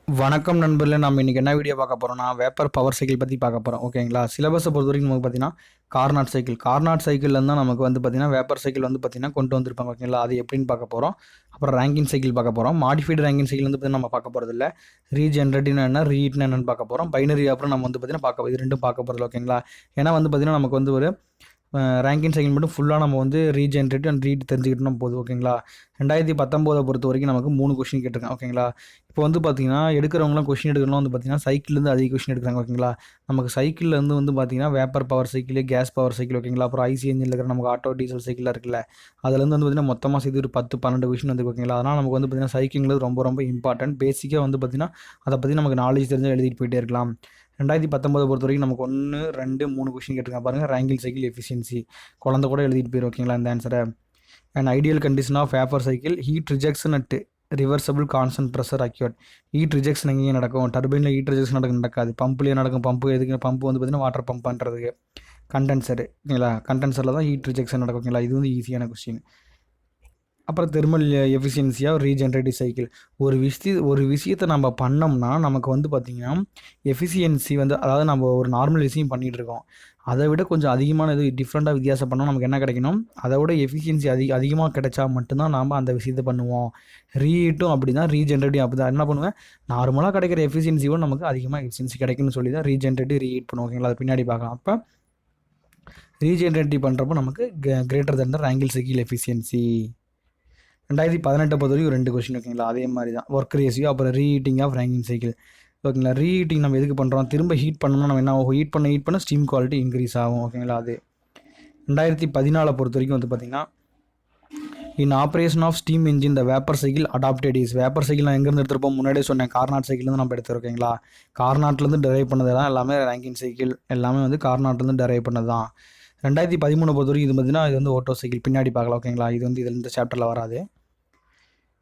வணக்கம் நண்பர்களே. நம்ம இன்னைக்கு என்ன வீடியோ பார்க்க போறோம்னா, வேப்பர் பவர் சைக்கிள் பத்தி பார்க்க போறோம். ஓகேங்களா? சிலபஸை பொறுத்தவரைக்கும் நமக்கு பார்த்தீங்கன்னா, கார்னாட் சைக்கிள். கார்னாட் சைக்கிள்லேருந்து தான் நமக்கு வந்து பார்த்தீங்கன்னா, வேப்பர் சைக்கிள் வந்து பார்த்தீங்கன்னா கொண்டு வந்திருப்பாங்க. ஓகேங்களா? அது எப்படின்னு பார்க்க போறோம். அப்புறம் ரேங்கின் சைக்கிள் பார்க்க போறோம். மாடிஃபைடு ரேங்கின் சைக்கிள் வந்து பார்த்தீங்கன்னா, நம்ம பார்க்க போறதில்ல. ரீஜெனரேட்டிவ்னா என்ன, ரீஹீட்னா என்னன்னு பார்க்க போறோம். பைனரி அப்புறம் நம்ம வந்து பார்த்தீங்கன்னா இது 2ம் பார்க்க போறதில்ல. ஓகேங்களா? ஏன்னா வந்து பார்த்தீங்கன்னா, நமக்கு வந்து ஒரு ரேங்கின் செகண்ட் மட்டும் ஃபுல்லாக நம்ம வந்து ரீஜென்ரேட் அண்ட் ரீட் தெரிஞ்சுக்கிட்டோம்னா போதும். ஓகேங்களா? 2019 பொறுத்த வரைக்கும் நமக்கு 3 கொஸ்டின் கேட்டிருக்காங்க. ஓகேங்களா? இப்போ வந்து பார்த்தீங்கன்னா, எடுக்கிறவங்களாம் கொஸ்டின் எடுக்கிறவங்க வந்து பார்த்தீங்கன்னா, சைக்கிள்லேருந்து அதிக கொஸ்டின் எடுக்கிறாங்க. ஓகேங்களா? நமக்கு சைக்கிள்லேருந்து வந்து பார்த்தீங்கன்னா, vapour power cycle, gas power cycle. ஓகேங்களா? அப்புறம் ஐசி என்ஜினில் இருக்கிற நமக்கு ஆட்டோ டீசல் சைக்கிளாக இருக்குல்ல, அதுலேருந்து வந்து பார்த்தீங்கன்னா, மொத்தமாக சேர்த்து ஒரு 10, 12 கொஸ்டின் வந்து. ஓகேங்களா? அதனால் நமக்கு வந்து பார்த்தீங்கன்னா, சைக்கிள்ங்கிறது ரொம்ப ரொம்ப இம்பார்ட்டன்ட். பேசிக்காக வந்து பார்த்தீங்கன்னா, அதை பற்றி நமக்கு நாலேஜ் தெரிஞ்சால் எழுதிட்டு போயிட்டே இருக்கலாம். 2019 பொறுத்த வரைக்கும் நமக்கு 1, 2, 3 கொஸ்டின் கேட்டிருக்காங்க பாருங்கள். ரேங்கில் சைக்கிள் எஃபிஷியன்சி குழந்தை கூட எழுதிட்டு போயிடும். ஓகேங்களா? இந்த ஆன்சரை. And ideal condition of vapour cycle, heat rejection at reversible constant pressure occur. Heat rejection எங்கேயும் நடக்கும், டர்பைனில் ஹீட் ரிஜெக்ஷன் நடக்காது. பம்ப்லேயே நடக்கும். பம்பு எதுக்கு, பம்பு வந்து பார்த்தீங்கன்னா வாட்டர் பம்ப் பண்ணுறதுக்கு. கண்டென்சர். ஓகேங்களா? கண்டென்சரில் தான் ஹீட் ரிஜெக்ஷன் நடக்கும். ஓகேங்களா? இது வந்து ஈஸியான கொஸ்டின். அப்புறம் தெர்மல் எஃபிஷியன்சியாக ரீஜென்ரேட்டிவ் சைக்கிள். ஒரு விஷயத்தை நம்ம பண்ணோம்னா நமக்கு வந்து பார்த்திங்கன்னா எஃபிஷியன்சி வந்து, அதாவது நம்ம ஒரு நார்மல் விஷயம் பண்ணிகிட்டு இருக்கோம், அதை விட கொஞ்சம் அதிகமான இது டிஃப்ரெண்ட்டாக வித்தியாசம் பண்ணால் நமக்கு என்ன கிடைக்கணும், அதை விட எஃபிஷியன்சி அதிகமாக கிடைச்சா மட்டும்தான் நாம் அந்த விஷயத்தை பண்ணுவோம். ரீஹீட்டும் அப்படி தான், ரீஜென்ரேட்டிவ் அப்படி தான். என்ன பண்ணுவேன், நார்மலாக கிடைக்கிற எஃபிஷியன்சியோட நமக்கு அதிகமாக எஃபிஷியன்சி கிடைக்குன்னு சொல்லி தான் ரீஜென்ரேட்டிவ் ரீஹீட் பண்ணுவோம். ஓகேங்களா? அது பின்னாடி பார்க்கலாம். அப்போ ரீஜென்ரேட்டிவ் பண்ணுறப்போ நமக்கு கிரேட்டர் தன் த ரேங்கில் சைக்கிள் எஃபிஷியன்சி. 2018 பொறுத்த வரைக்கும் 2 கொஸ்டின். ஓகேங்களா? அதே மாதிரி தான். ஒர்க் ரேஷியோ, அப்புறம் ரீஹீட்டிங் ஆஃப் ரேங்கிங் சைக்கிள். ஓகேங்களா? ரீஹீட்டிங் நம்ம எதுக்கு பண்ணுறோம், திரும்ப ஹீட் பண்ணோம்னா நம்ம என்ன ஆகும், ஹீட் பண்ண ஸ்டீம் குவாலிட்டி இன்க்ரீஸ் ஆகும். ஓகேங்களா? அது 2014 பொறுத்த வரைக்கும் வந்து பார்த்திங்கன்னா, in operation of steam engine the vapour cycle adopted is. Vapour cycle நான் எங்கேருந்து எடுத்துருப்போம், முன்னாடியே சொன்னேன், கார்னாட் சைக்கிள்லேருந்து நம்ம எடுத்துருக்கோம். ஓகேங்களா? கார்னாட்லேருந்து டெரைவ் பண்ணது தான் எல்லாமே. ரேங்கின் சைக்கிள் எல்லாமே வந்து கார்னாட்லேருந்து டெரைவ் பண்ணது தான். 2013 பொறுத்த வரைக்கும் இது பார்த்திங்கன்னா, இது வந்து ஓட்டோ சைக்கிள். பின்னாடி பார்க்கலாம். ஓகேங்களா? இது வந்து இதில் இந்த சாப்டரில் வராது.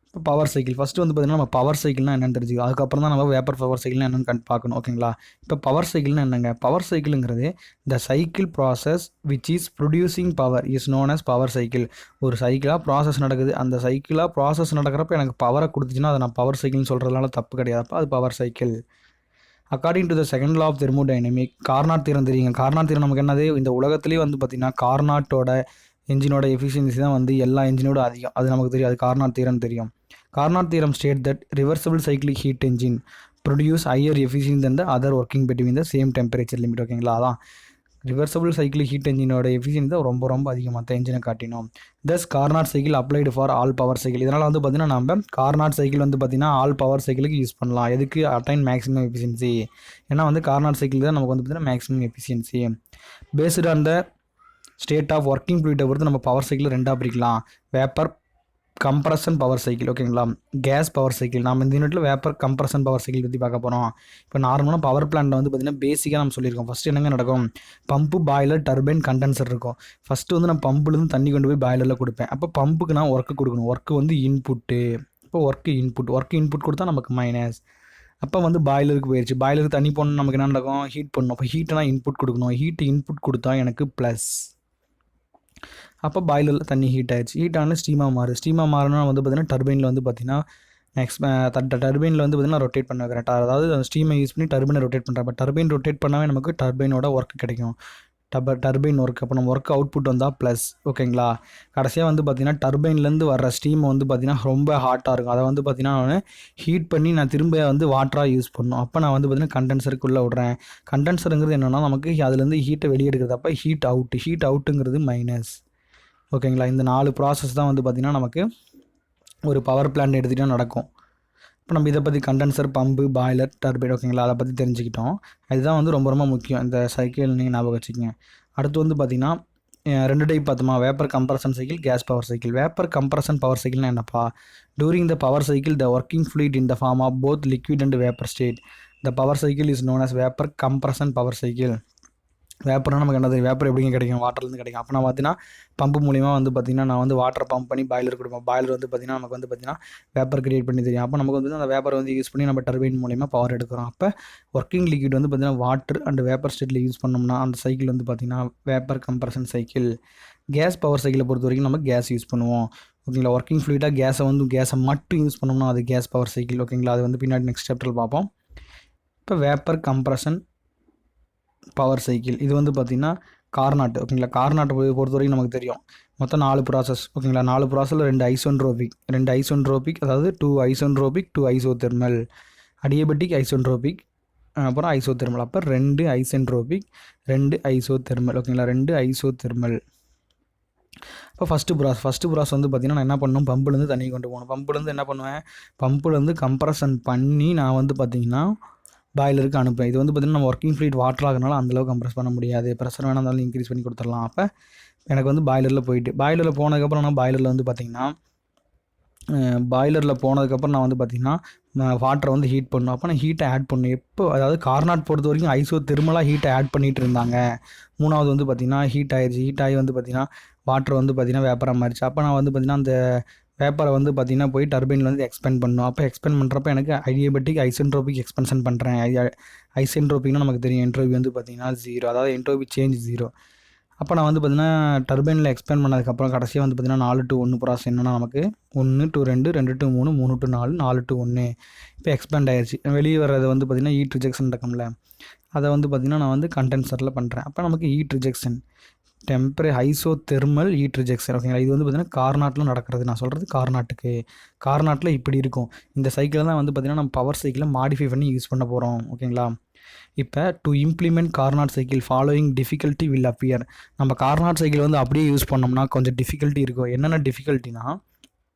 இப்போ பவர் சைக்கிள் ஃபஸ்ட்டு வந்து பார்த்திங்கன்னா, நம்ம பவர் சைக்கிள்னா என்னென்னு தெரிஞ்சுக்கலாம். அதுக்கப்புறம் தான் நம்ம வேப்பர் பவர் சைக்கிள்னா என்னென்னு பார்க்கணும். ஓகேங்களா? இப்போ பவர் சைக்கிள்னா என்னங்க, பவர் சைக்கிளுங்கிறது the cycle process which is producing power is known as power cycle. ஒரு சைக்கிளாக ப்ராசஸ் நடக்குது, அந்த சைக்கிளாக ப்ராசஸ் நடக்கிறப்ப எனக்கு பவரை கொடுத்துச்சுன்னா அதை நான் பவர் சைக்கிள்னு சொல்கிறதுனால தப்பு கிடையாது. அப்போ அது power cycle. According to the second law of thermodynamic, Carnot theorem தெரியுங்க. கார்னாட் தியரம் நமக்கு என்னது, இந்த உலகத்துலேயே வந்து பார்த்திங்கன்னா கார்னாட்டோட என்ஜினோட எஃபிஷியன்சி தான் வந்து எல்லா என்ஜினோட அதிகம். அது நமக்கு தெரியும். அது கார்னாட் தியரம் தெரியும். Carnot theorem states that reversible cyclic heat engine produce higher efficiency than the other working between the same temperature limit. ஓகேங்களா? அதான் ரிவர்சபிள் சைக்கிள் ஹீட் என்ஜினோட எஃபிஷியன்சி தான் ரொம்ப ரொம்ப அதிகம் மற்ற என்ஜினை காட்டினோம். Thus Carnot cycle applied for all power cycle. இதனால் வந்து பார்த்திங்கன்னா நம்ம கார்னாட் சைக்கிள் வந்து பார்த்திங்கன்னா ஆல் பவர் சைக்கிளுக்கு யூஸ் பண்ணலாம். எதுக்கு, அட்டைன் மேக்ஸிமம் எஃபிஷியன்சி. ஏன்னா வந்து கார்னாட் சைக்கிள் தான் நமக்கு வந்து பார்த்திங்கன்னா maximum efficiency. Based on the state of working ஃப்ளூயிட்டை பொறுத்து நம்ம பவர் சைக்கிள் 2ஆக பிரிக்கலாம். Vapour compression power cycle. ஓகேங்களா? Gas power cycle. நம்ம இந்த யூனிட்டில் வேப்பர் கம்ப்ரஷன் பவர் சைக்கிள் பற்றி பார்க்க போகிறோம். இப்போ நார்மலாக பவர் பிளான்ட்டில் வந்து பார்த்திங்கன்னா பேசிக்காக நம்ம சொல்லியிருக்கோம். ஃபஸ்ட்டு என்னங்க நடக்கும், பம்பு, பாய்லர், டர்பைன், கண்டென்சர் இருக்கும். ஃபஸ்ட்டு வந்து நான் பம்புலேருந்து தண்ணி கொண்டு போய் பாய்லரில் கொடுப்பேன். அப்போ பம்புக்கு நான் ஒர்க்கு கொடுக்கணும். ஒர்க்கு வந்து இன்புட்டு. இப்போ ஒர்க்கு இன்புட் கொடுத்தா நமக்கு மைனஸ். அப்போ வந்து பாய்லருக்கு போயிடுச்சு. பாய்லருக்கு தண்ணி போடணும், நமக்கு என்ன நடக்கும், ஹீட் பண்ணணும். அப்போ ஹீட்டெலாம் இன்புட் கொடுக்கணும். இன்புட் கொடுத்தா எனக்கு ப்ளஸ். அப்போ பாய்லரில் தண்ணி ஹீட் ஆகிடுச்சு. ஹீட் ஆனால் ஸ்டீமாக மாறணும்னா வந்து பார்த்திங்கன்னா டர்பைனில் வந்து பார்த்திங்கன்னா டர்பைனில் வந்து பார்த்திங்கன்னா ரொட்டேட் பண்ண கரெக்டாக, அதாவது அந்த ஸ்டீமை யூஸ் பண்ணி டர்பைனை ரொட்டேட் பண்ணுறேன். அப்போ டர்பைன் ரொட்டேட் பண்ணாவே நமக்கு டர்பைனோட ஒர்க் கிடைக்கும். Turbine work. அப்போ நம்ம ஒர்க் அவுட்புட் வந்தால் ப்ளஸ். ஓகேங்களா? கடைசியாக வந்து பார்த்திங்கன்னா டர்பைன்லேருந்து வர ஸ்டீமை வந்து பார்த்திங்கன்னா ரொம்ப ஹாட்டாக இருக்கும். அதை வந்து பார்த்திங்கன்னா நான் ஹீட் பண்ணி நான் திரும்ப வந்து வாட்டராக யூஸ் பண்ணணும். அப்போ நான் வந்து பார்த்திங்கன்னா கண்டென்சருக்குள்ளே விட்றேன். கண்டென்சருங்கிறது என்னென்னா நமக்கு அதுலேருந்து ஹீட்டை வெளியே எடுக்கிறது. அப்போ ஹீட் அவுட்டுங்கிறது மைனஸ். ஓகேங்களா? இந்த 4 ப்ராசஸ் தான் வந்து பார்த்திங்கன்னா நமக்கு ஒரு பவர் பிளான்ட் எடுத்துகிட்டா நடக்கும். இப்போ நம்ம இதை பற்றி கண்டென்சர், பம்பு, பாய்லர், டர்பைன். ஓகேங்களா? அதை பற்றி தெரிஞ்சுக்கிட்டோம். அதுதான் வந்து ரொம்ப ரொம்ப முக்கியம். இந்த சைக்கிள் நீங்கள் ஞாபகம் வச்சுக்கோங்க. அடுத்து வந்து பார்த்திங்கன்னா 2 டைப் பார்த்தோமா, vapour compression cycle, gas power cycle. Vapour compression power சைக்கிள்னா என்னப்பா, during the power cycle the working fluid in the form of both liquid and vapour state. The power cycle is known as vapour compression power cycle. வேப்பர்னா நமக்கு என்னது, vapour எப்படிங்க கிடைக்கும், வாட்டர்லேருந்து கிடைக்கும். அப்போ நான் பார்த்தீங்கன்னா பம்பு மூலிமா வந்து பார்த்திங்கன்னா நான் வந்து வாட்டர் பம்ப் பண்ணி பாய்லர் கொடுப்போம். பாய்லர் வந்து பார்த்திங்கன்னா நமக்கு வந்து பார்த்திங்கன்னா வேப்பர் கிரியேட் பண்ணி தெரியும். அப்போ நமக்கு வந்து அந்த வேப்பரை வந்து யூஸ் பண்ணி நம்ம டர்பைன் மூலிமா பவர் எடுக்கிறோம். அப்போ ஒர்க்கிங் லிக்விட் வந்து பார்த்திங்கன்னா வாட்டர் அண்ட் வேப்பர் ஸ்டேட்டில் யூஸ் பண்ணோம்னா அந்த சைக்கிள் வந்து பார்த்திங்கன்னா vapour compression cycle. Gas power சைக்கிளை பொறுத்த வரைக்கும் நம்ம கேஸ் யூஸ் பண்ணுவோம். ஓகேங்களா, ஒர்க்கிங் ஃப்ளூயிடாக கேஸை மட்டும் யூஸ் பண்ணோம்னா அது கேஸ் பவர் சைக்கிள். ஓகேங்களா, அது வந்து பின்னாடி நெக்ஸ்ட் சாப்டரில் பார்ப்போம். இப்போ வேப்பர் கம்ப்ரஷன் பவர் சைக்கிள் இது வந்து பார்த்திங்கன்னா கார்னாட். ஓகேங்களா, கார்னாட்டை பொறுத்த வரைக்கும் நமக்கு தெரியும் மொத்தம் 4 ப்ராசஸ். ஓகேங்களா, 4 ப்ராசஸில் 2 ஐசோன்ட்ரோபிக், அதாவது 2 ஐசோன்ட்ரோபிக் 2 ஐசோதெர்மல், அடியபெட்டிக் ஐசோன்ட்ரோபிக், அப்புறம் ஐசோதெர்மல். அப்போ 2 ஐசென்ட்ரோபிக் 2 ஐசோதெர்மல். ஓகேங்களா, 2 ஐசோதெர்மல். இப்போ ஃபஸ்ட்டு ப்ராசஸ் வந்து பார்த்திங்கன்னா நான் என்ன பண்ணணும், பம்புலேருந்து தண்ணி கொண்டு போகணும். பம்புலேருந்து என்ன பண்ணுவேன், பம்புலேருந்து கம்ப்ரஷன் பண்ணி நான் வந்து பார்த்திங்கன்னா பாய்லருக்கு அனுப்புவேன். இது வந்து பார்த்திங்கன்னா நம்ம ஒர்க்கிங் ஃப்ளூயிட் வாட்டர் ஆகிறனால அந்தளவுக்கு கம்ப்ரஸ் பண்ண முடியாது. ப்ரெஷர் வேணால் இருந்தாலும் இன்க்ரீஸ் பண்ணி கொடுத்துடலாம். அப்போ எனக்கு வந்து பாய்லரில் போனதுக்கப்புறம் நான் பாய்லரில் வந்து பார்த்திங்கன்னா நான் வந்து பார்த்திங்கன்னா வாட்டரை வந்து ஹீட் பண்ணணும். அப்போ நான் ஹீட்டை ஆட் பண்ணணும். எப்போ, அதாவது கார்னாட் பொறுத்த வரைக்கும் ஐசோ தெர்மலாக ஹீட்டை ஆட் பண்ணிகிட்டு இருந்தாங்க. 3வது வந்து பார்த்திங்கன்னா ஹீட் ஆகி வந்து பார்த்திங்கன்னா வாட்டர் வந்து பார்த்திங்கன்னா வேப்பராக மாறிச்சு. அப்போ நான் வந்து பார்த்திங்கன்னா அந்த வேப்பரை வந்து பார்த்திங்கன்னா போய் டர்பைனில் வந்து எக்ஸ்பெண்ட் பண்ணணும். அப்போ எக்ஸ்பெண்ட் பண்ணுறப்ப எனக்கு அடியபெட்டிக் ஐசென்ட்ரோபிக் எக்ஸ்பென்ஷன் பண்ணுறேன். ஐசென்ட்ரோபிக்னா நமக்கு தெரியும், என்ட்ரோபி வந்து பார்த்திங்கன்னா 0, அதாவது என்ட்ரோபி சேஞ்ச் 0. அப்போ நான் வந்து பார்த்திங்கன்னா டர்பைனில் எக்ஸ்பேண்ட் பண்ணதுக்கப்புறம் கடைசியாக வந்து பார்த்திங்கன்னா 4 to 1 ப்ராசஸ் என்னென்னா நமக்கு 1 to 2 2 to 3 3 to 4 4 to 1 இப்போ எக்ஸ்பேண்ட் ஆயிடுச்சு. வெளியே வர்றது வந்து பார்த்திங்கன்னா ஹீட் ரிஜெக்ஷன் இருக்கும்ல, அதை வந்து பார்த்திங்கன்னா நான் வந்து கண்டென்சரில் பண்ணுறேன். அப்போ நமக்கு heat rejection isothermal heat rejection. ஓகேங்களா, இது வந்து பார்த்திங்கன்னா கார்னாட்டில் நடக்கிறது. நான் சொல்கிறது கார்னாட்டில் இப்படி இருக்கும். இந்த சைக்கிளை தான் வந்து பார்த்திங்கன்னா நம்ம பவர் சைக்கிளை மாடிஃபை பண்ணி யூஸ் பண்ண போகிறோம். ஓகேங்களா, இப்போ to implement Carnot cycle following difficulty will appear. நம்ம கார்னாட் சைக்கிள் வந்து அப்படியே யூஸ் பண்ணோம்னா கொஞ்சம் டிஃபிகல்ட்டி இருக்கும். என்னென்ன டிஃபிகல்ட்டினா,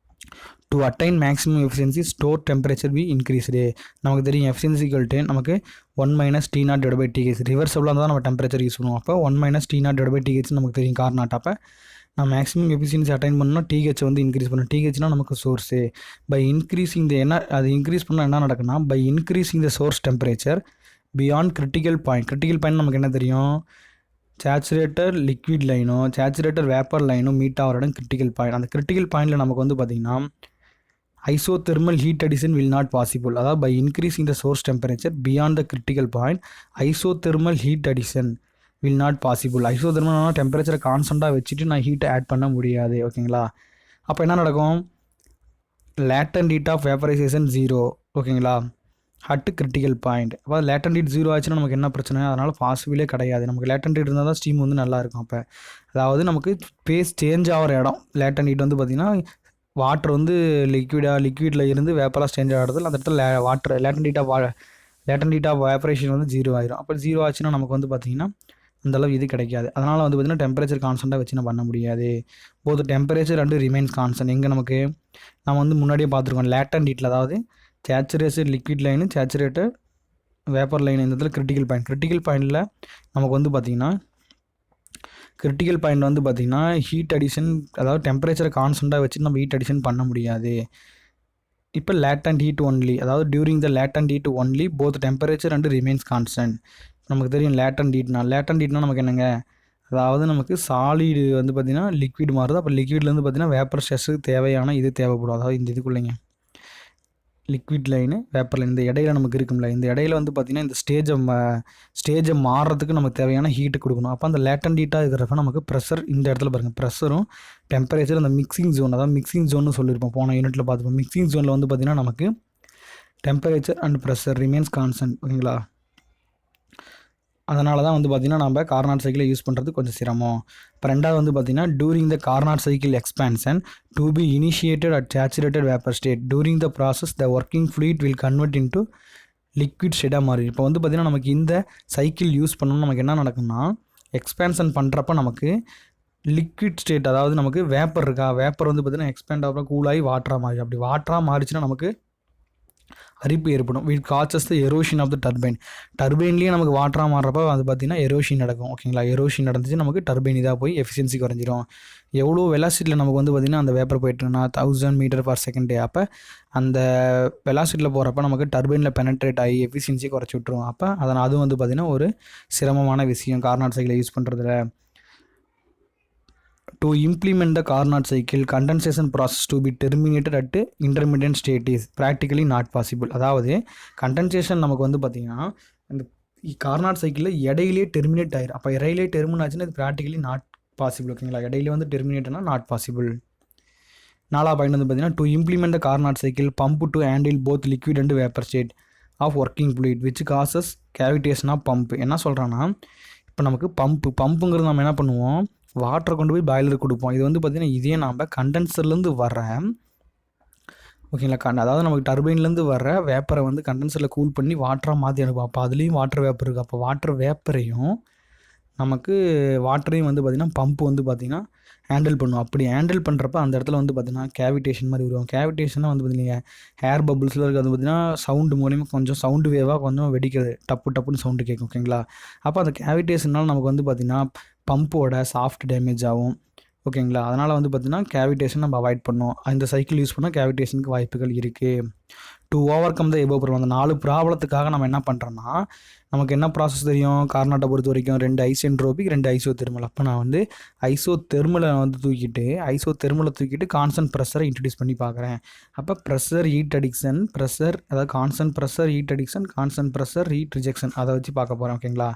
to attain maximum efficiency store temperature be increased. நமக்கு தெரியும் எஃபிஷியன்சிகள்ட்டு நமக்கு 1 - T0/TH ரிவர்சபிளாக தான் நம்ம டெம்பரேச்சர் யூஸ் பண்ணுவோம். அப்போ 1 - T0/TH நமக்கு தெரியும் கார்னாட். அப்போ நான் மேக்ஸிமம் எஃபிஷியன்சி அட்டைன் பண்ணணும்னா TH வந்து இன்க்ரீஸ் பண்ணணும். THனா நமக்கு சோர்ஸு. பை இன்க்ரீஸிங் அது இன்க்ரீஸ் பண்ணால் என்ன நடக்குன்னா, by increasing the source temperature beyond critical point நமக்கு என்ன தெரியும், சேச்சுரேட்டர் லிக்விட் லைனும் சேச்சுரேட்டர் வேப்பர் லைனும் மீட் ஆகிற இடம் கிரிட்டிக்கல் பாயிண்ட். அந்த கிரிட்டிக்கல் பாயிண்டில் நமக்கு வந்து பார்த்திங்கன்னா isothermal heat addition will not possible. அதாவது by increasing the source temperature beyond the critical point isothermal heat addition will not possible. Isothermal டெம்பரேச்சரை கான்ஸ்டண்ட்டாக வச்சுட்டு நான் ஹீட்டை ஆட் பண்ண முடியாது. ஓகேங்களா, அப்போ என்ன நடக்கும், லேட்டன்ட் ஹீட் ஆஃப் வேப்பரைசேஷன் 0. ஓகேங்களா, அட் கிரிட்டிக்கல் பாயிண்ட். அப்போ லேட்டன்ட் ஹீட் 0 ஆச்சுன்னா நமக்கு என்ன பிரச்சனை, அதனால் பாசிபிளே கிடையாது. நமக்கு லேட்டன்ட் ஹீட் இருந்தால் தான் ஸ்டீம் வந்து நல்லாயிருக்கும். அப்போ அதாவது நமக்கு பேஸ் சேஞ்ச் ஆகிற இடம் லேட்டன்ட் ஹீட் வந்து பார்த்திங்கன்னா வாட்டர் வந்து லிக்விடில் இருந்து வேப்பராக சேஞ்ச் ஆகிறதுல அந்த இடத்துல வாட்டர் லேட்டன்ட் ஹீட் ஆஃப் வேப்பரேஷன் வந்து 0 ஆயிரும். அப்போ 0 ஆச்சுன்னா நமக்கு வந்து பார்த்திங்கன்னா அந்தளவு இது கிடைக்காது. அதனால் வந்து பார்த்திங்கன்னா டெம்பரேச்சர் கான்ஸ்டண்ட்டாக வச்சு நான் பண்ண முடியாது. போது டெம்பரேச்சர் அண்டு ரிமைன்ஸ் கான்ஸ்டன்ட். எங்கே நமக்கு நம்ம வந்து முன்னாடியே பார்த்துருக்கோம் லேட்டன்ட் ஹீட்டில், அதாவது saturated liquid line saturated vapour line இந்த இடத்துல கிரிட்டிக்கல் பாயிண்டில் நமக்கு வந்து பார்த்திங்கன்னா ஹீட் அடிஷன், அதாவது டெம்பரேச்சரை கான்ஸ்டண்ட்டாக வச்சு நம்ம ஹீட் அடிஷன் பண்ண முடியாது. இப்போ லேட்டன்ட் ஹீட் ஒன்லி, அதாவது during the latent heat only both temperature and remains constant. நமக்கு தெரியும் லேட்டன்ட் ஹீட்னா நமக்கு என்னங்க, அதாவது நமக்கு சாலிடு வந்து பார்த்திங்கன்னா லிக்விட் மாறுது. அப்போ லிக்விட்லேருந்து பார்த்திங்கன்னா வேப்பர் ஸ்ட்ரெஸ்ஸுக்கு தேவையான இது தேவைப்படும். அதாவது இந்த இதுக்குள்ளேங்க லிக்விட் லைனு வேப்பர் லைன் இந்த இடையில நமக்கு இருக்கும்ல, இந்த இடையில வந்து பார்த்திங்கன்னா இந்த ஸ்டேஜை மாறுறதுக்கு நமக்கு தேவையான ஹீட்டு கொடுக்கணும். அப்போ அந்த லேட்டன்ட் ஹீட்டாக இருக்கிறப்ப நமக்கு ப்ரெஷர் இந்த இடத்துல பாருங்கள், ப்ரெஷரும் டெம்பரேச்சர் அந்த மிக்சிங் ஜோன், அதாவது மிக்சிங் ஜோன்னு சொல்லியிருப்போம் போன யூனிட்டில் பார்த்துப்போம். மிக்சிங் ஜோனில் வந்து பார்த்திங்கன்னா நமக்கு temperature and pressure remains constant. ஓகேங்களா, அதனால தான் வந்து பார்த்திங்கன்னா நம்ம கார்னாட் சைக்கிளை யூஸ் பண்ணுறது கொஞ்சம் சிரமம். இப்போ ரெண்டாவது வந்து பார்த்திங்கன்னா during the Carnot cycle expansion to be initiated at saturated vapour state during the process the working fluid will convert into liquid ஸ்டேட்டாக மாறி. இப்போ வந்து பார்த்திங்கன்னா நமக்கு இந்த சைக்கிள் யூஸ் பண்ணணும், நமக்கு என்ன நடக்கும்னா எக்ஸ்பான்ஷன் பண்ணுறப்ப நமக்கு லிக்விட் ஸ்டேட், அதாவது நமக்கு வேப்பர் வேப்பர் வந்து பார்த்திங்கன்னா எக்ஸ்பேண்ட் ஆகிறப்ப கூலாகி வாட்டராக மாறி. அப்படி வாட்டராக மாறிச்சுன்னா நமக்கு அரிப்பு ஏற்படும். Which causes the erosion of the டர்பைன்லேயே நமக்கு வாட்டராக மாறுறப்ப அது பார்த்திங்கன்னா எரோஷன் நடக்கும். ஓகேங்களா, எரோஷன் நடந்துச்சு நமக்கு டர்பைன் இதாக போய் எஃபிஷியன்சி குறைஞ்சிரும். எவ்வளோ வெலாசிட்டியில் நமக்கு வந்து பார்த்திங்கன்னா அந்த வேப்பர் போய்ட்டுனா 1000 மீட்டர்/செகண்ட். அப்போ அந்த வெலாசிட்டியில் போகிறப்ப நமக்கு டர்பைனில் பெனட்ரேட் ஆகி எஃபிஷியன்சி குறைச்சி விட்ருவோம். அப்போ அதுவும் வந்து பார்த்திங்கன்னா ஒரு சிரமமான விஷயம் கார்னாட் சைக்கிளை யூஸ் பண்ணுறதுல. To implement the Carnot cycle, condensation process to be terminated at intermittent state is practically not possible. அதாவது கண்டென்சேஷன் நமக்கு வந்து பார்த்திங்கன்னா இந்த கார்னாட் சைக்கிளில் இடையிலே டெர்மினேட் ஆயிரும். அப்போ இடையிலே டெர்மினேட் ஆச்சுன்னா இது ப்ராக்டிகலி நாட் பாசிபிள். ஓகேங்களா, இடையில வந்து டெர்மினேட்னா நாட் பாசிபிள். 4வது பாயிண்ட் வந்து பார்த்தீங்கன்னா, to implement the Carnot cycle pump to handle both liquid and vapour state of working fluid which causes cavitation of pump. என்ன சொல்கிறான்னா, இப்போ நமக்கு பம்புங்கிறது நம்ம என்ன பண்ணுவோம், வாட்டரை கொண்டு போய் பாய்லருக்கு கொடுப்போம். இது வந்து பார்த்திங்கன்னா இதே நம்ம கண்டென்சர்லேருந்து வர, ஓகேங்களா, அதாவது நமக்கு டர்பைன்லேருந்து வர வேப்பரை வந்து கண்டென்சரில் கூல் பண்ணி வாட்டராக மாற்றி அனுப்புவோம். அப்போ அதுலேயும் வாட்டர் வேப்பர் இருக்குது. அப்போ வாட்டர் வேப்பரையும் நமக்கு வாட்டரையும் வந்து பார்த்திங்கன்னா பம்ப் வந்து பார்த்திங்கன்னா ஹேண்டில் பண்ணுவோம். அப்படி ஹேண்டில் பண்ணுறப்ப அந்த இடத்துல வந்து பார்த்திங்கன்னா கேவிடேஷன் மாதிரி வரும். கேவிடேஷனாக வந்து பார்த்திங்கன்னா ஹேர் பபுள்ஸில் இருக்குது. அது பார்த்திங்கன்னா சவுண்டு மூலியமாக கொஞ்சம் சவுண்டு வேவாக கொஞ்சம் வெடிக்கிறது, டப்புன்னு சவுண்டு கேட்கும். ஓகேங்களா, அப்போ அந்த கேவிடேஷனால் நமக்கு வந்து பார்த்திங்கன்னா பம்போட சாஃப்ட் டேமேஜ் ஆகும். ஓகேங்களா, அதனால் வந்து பார்த்திங்கன்னா கேவிடேஷன் நம்ம அவாய்ட் பண்ணோம். அந்த சைக்கிள் யூஸ் பண்ணால் கேவிடேஷனுக்கு வாய்ப்புகள் இருக்குது. To over come the above problem, அந்த 4 ப்ராப்ளத்துக்காக நம்ம என்ன பண்ணுறோன்னா, நமக்கு என்ன ப்ராசஸ் தெரியும் கார்னாட்டை பொறுத்த வரைக்கும், 2 ஐசென்ட்ரோபிக் 2 ஐசோதெர்மல். அப்போ நான் வந்து ஐசோதெர்மலை வந்து தூக்கிட்டு கான்ஸ்டன்ட் ப்ரெஷரை இன்ட்ரடியூஸ் பண்ணி பார்க்குறேன். அப்போ ப்ரெஷர் ஹீட் அடிக்ஷன், அதாவது constant pressure heat addition, constant pressure heat rejection, அதை வச்சு பார்க்க போகிறேன். ஓகேங்களா,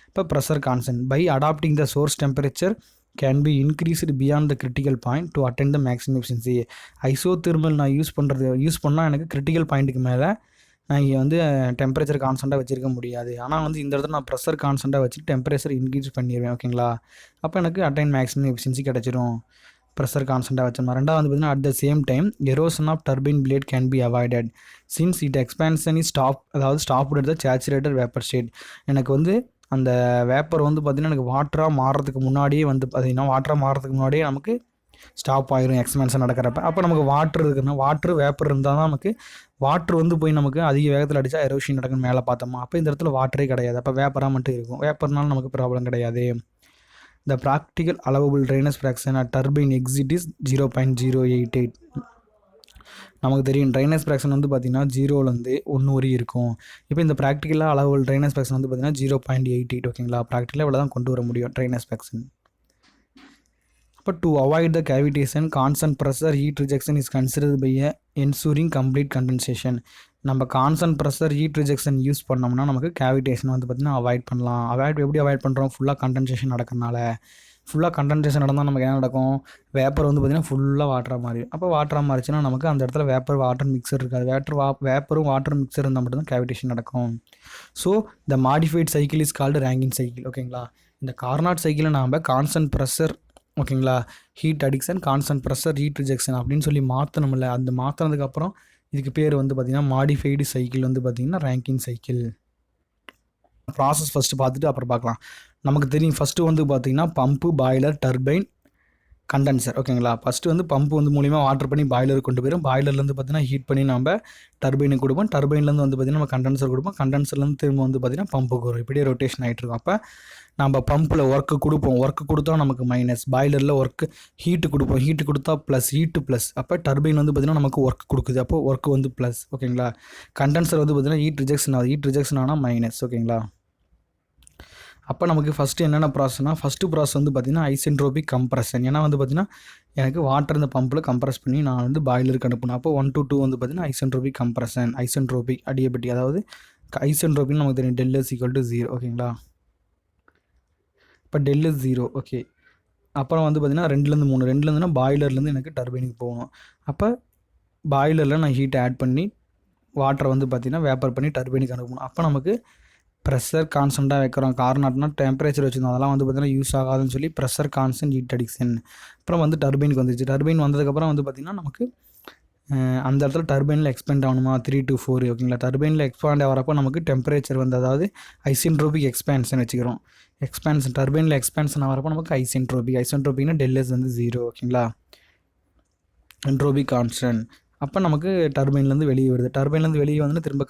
இப்போ pressure constant by adopting the source temperature can be increased beyond the critical point to attend the maximum efficiency. Isothermal நான் use பண்ணால் எனக்கு கிரிட்டிக்கல் பாயிண்ட்டுக்கு மேலே நான் இங்கே வந்து டெம்பரேச்சர் கான்ஸ்டண்ட்டாக வச்சுருக்க முடியாது. ஆனால் வந்து இந்த இடத்துல நான் ப்ரெஷர் கான்ஸ்டண்ட்டாக வச்சு டெம்பரேச்சர் இன்க்ரீஸ் பண்ணிடுவேன். ஓகேங்களா, அப்போ எனக்கு அட்டைன் மேக்ஸிமம் எஃபிஷியன்சி கிடச்சிரும் ப்ரெஷர் கான்ஸ்டண்ட்டாக வச்சோம்னா. 2வது வந்து பார்த்திங்கன்னா, at the same time erosion of turbine blade can be avoided since it expansion is stopped at the saturated vapour state. எனக்கு வந்து அந்த வேப்பர் வந்து பார்த்திங்கன்னா எனக்கு வாட்டராக மாறுறதுக்கு முன்னாடியே வந்து பார்த்திங்கன்னா நமக்கு ஸ்டாப் ஆயிரும் எக்ஸ்பேன்ஷன் நடக்கிறப்ப. அப்போ நமக்கு வாட்டர் இருக்குன்னா, வேப்பர் இருந்தால் தான் நமக்கு வாட்டர் வந்து போய் நமக்கு அதிக வேகத்தில் அடித்தா எரோஷன் நடக்குன்னு மேலே பார்த்தோமா. அப்போ இந்த இடத்துல வாட்டரே கிடையாது, அப்போ வேப்பராக மட்டும் இருக்கும். வேப்பர்னால நமக்கு ப்ராப்ளம் கிடையாது. The practical allowable dryness fraction at turbine exit is 0.088. நமக்கு தெரியும் ட்ரைனஸ் ஃப்ராக்ஷன் வந்து பார்த்திங்கன்னா 0லேருந்து 1 வரையும் இருக்கும். இப்போ இந்த ப்ராக்டிக்கலாக அலவபிள் ட்ரைனஸ் ஃப்ராக்ஷன் வந்து பார்த்திங்கன்னா 0.88. ஓகேங்களா, ப்ராக்டிக்கலாக இவ்வளோ தான் கொண்டு வர முடியும் ட்ரைனஸ் ஃப்ராக்ஷன். இப்போ to avoid the cavitation constant pressure heat rejection is considered by ensuring complete condensation. நம்ம constant pressure heat rejection use பண்ணோம்னா நமக்கு கேவிடேஷன் வந்து பார்த்திங்கன்னா அவாய்ட் பண்ணலாம். எப்படி அவாய்ட் பண்ணுறோம், ஃபுல்லாக கண்டென்சேஷன் நடக்கிறனால. ஃபுல்லாக கண்டென்சேஷன் நடந்தால் நமக்கு என்ன நடக்கும், வேப்பர் வந்து பார்த்திங்கன்னா ஃபுல்லாக வாட்டராக மாறி. அப்போ வாட்டராக மாறிச்சுன்னா நமக்கு அந்த இடத்துல வாட்டர் மிக்சர் இருக்காது. வேப்பரும் வாட்டர் மிக்சர் இருந்தால் மட்டும்தான் கேவிடேஷன் நடக்கும். So the modified cycle is called ரேங்கின் cycle. ஓகேங்களா, இந்த கார்னாட் சைக்கிளை நாம் கான்ஸ்டன்ட் ப்ரெஷர், ஓகேங்களா, heat addition, constant pressure heat rejection அப்படின்னு சொல்லி மாற்றணும்ல. அந்த மாற்றினதுக்கப்புறம் இதுக்கு பேர் வந்து பார்த்திங்கன்னா மாடிஃபைடு சைக்கிள் வந்து பார்த்திங்கன்னா ரேங்கின் சைக்கிள். ப்ராசஸ் ஃபஸ்ட்டு பார்த்துட்டு அப்புறம் பார்க்கலாம். நமக்கு தெரியும் ஃபஸ்ட்டு வந்து பார்த்திங்கன்னா பம்பு, பாய்லர், டர்பைன், கண்டென்சர். ஓகேங்களா, ஃபஸ்ட்டு வந்து பம்பு வந்து மூலிமா வாட்டர் பண்ணி பாய்லருக்கு கொண்டு போயிடும். பாய்லர்லேருந்து பார்த்திங்கன்னா ஹீட் பண்ணி நம்ம டர்பைனுக்கு கொடுப்போம். டர்பைன்லேருந்து வந்து பார்த்திங்கன்னா நம்ம கண்டென்சர் கொடுப்போம். கண்டென்சர்லேருந்து திரும்ப வந்து பார்த்திங்கன்னா பம்புக்கு வரும். இப்படியே ரொட்டேஷன் ஆகிட்டு இருக்கும். அப்போ நம்ம பம்பில் ஒர்க்கு கொடுத்தா நமக்கு மைனஸ், பாய்லரில் ஹீட்டு கொடுத்தா ப்ளஸ், ப்ளஸ். அப்போ டர்பைன் வந்து பார்த்திங்கன்னா நமக்கு ஒர்க் கொடுக்குது, அப்போ ஒர்க்கு வந்து ப்ளஸ். ஓகேங்களா, கண்டென்சர் வந்து பார்த்திங்கன்னா ஹீட் ரிஜெக்ஷன் ஆனால் மைனஸ். ஓகேங்களா, அப்போ நமக்கு ஃபஸ்ட்டு என்னென்ன ப்ராசஸ்னால், ஃபஸ்ட்டு ப்ராசஸ் வந்து பார்த்திங்கன்னா ஐசென்ட்ரோபிக் கம்ப்ரஷன். ஏன்னா வந்து பார்த்திங்கன்னா எனக்கு வாட்டர் இந்த பம்பில் கம்ப்ரஸ் பண்ணி நான் வந்து பாய்லருக்கு அனுப்பணும். அப்போ 1 to 2 வந்து பார்த்திங்கன்னா ஐசென்ட்ரோபிக் கம்ப்ரஷன். ஐசென்ட்ரோபிக் அடியபட்டி, அதாவது ஐசென்ட்ரோபிக்னு நமக்கு தெரியும் ΔS = 0. ஓகேங்களா, இப்போ ΔS 0. ஓகே, அப்புறம் வந்து பார்த்திங்கன்னா 2லேருந்து 3, 2லேருந்துனா பாய்லர்லேருந்து எனக்கு டர்பைனுக்கு போகணும். அப்போ பாய்லரில் நான் ஹீட்டை ஆட் பண்ணி வாட்டரை வந்து பார்த்திங்கன்னா வேப்பர் பண்ணி டர்பைனுக்கு அனுப்பணும். அப்போ நமக்கு ப்ரெஷர் கான்ஸ்டண்ட்டாக வைக்கிறோம். கார்னாட்னா டெம்பரேச்சர் வச்சுருந்தோம், அதெல்லாம் வந்து பார்த்திங்கன்னா யூஸ் ஆகாதுன்னு சொல்லி ப்ரெஷர் கான்ஸ்டன்ட் ஹீட் அடிக்ஷன். அப்புறம் வந்து டர்பைனுக்கு வந்துருச்சு. டர்பைன் வந்ததுக்கப்புறம் வந்து பார்த்திங்கன்னா நமக்கு அந்த இடத்துல டர்பைனில் எக்ஸ்பேண்ட் ஆகணுமா 3 to 4. ஓகேங்களா, டர்பைனில் எக்ஸ்பேண்ட் ஆகிறப்போ நமக்கு டெம்பரேச்சர் வந்து, அதாவது ஐசென்ட்ரோபிக் எக்ஸ்பேன்ஷன் வச்சுக்கிறோம். டர்பைனில் எக்ஸ்பேன்ஷன் ஆகிறப்போ நமக்கு ஐசென்ட்ரோபிக்னா ΔS வந்து 0. ஓகேங்களா, என்ட்ரோபிக் கான்ஸ்டன்ட். அப்போ நமக்கு டர்பைன்லேருந்து வெளியே வருது. டர்பைன்லேருந்து வெளியே வந்து திரும்ப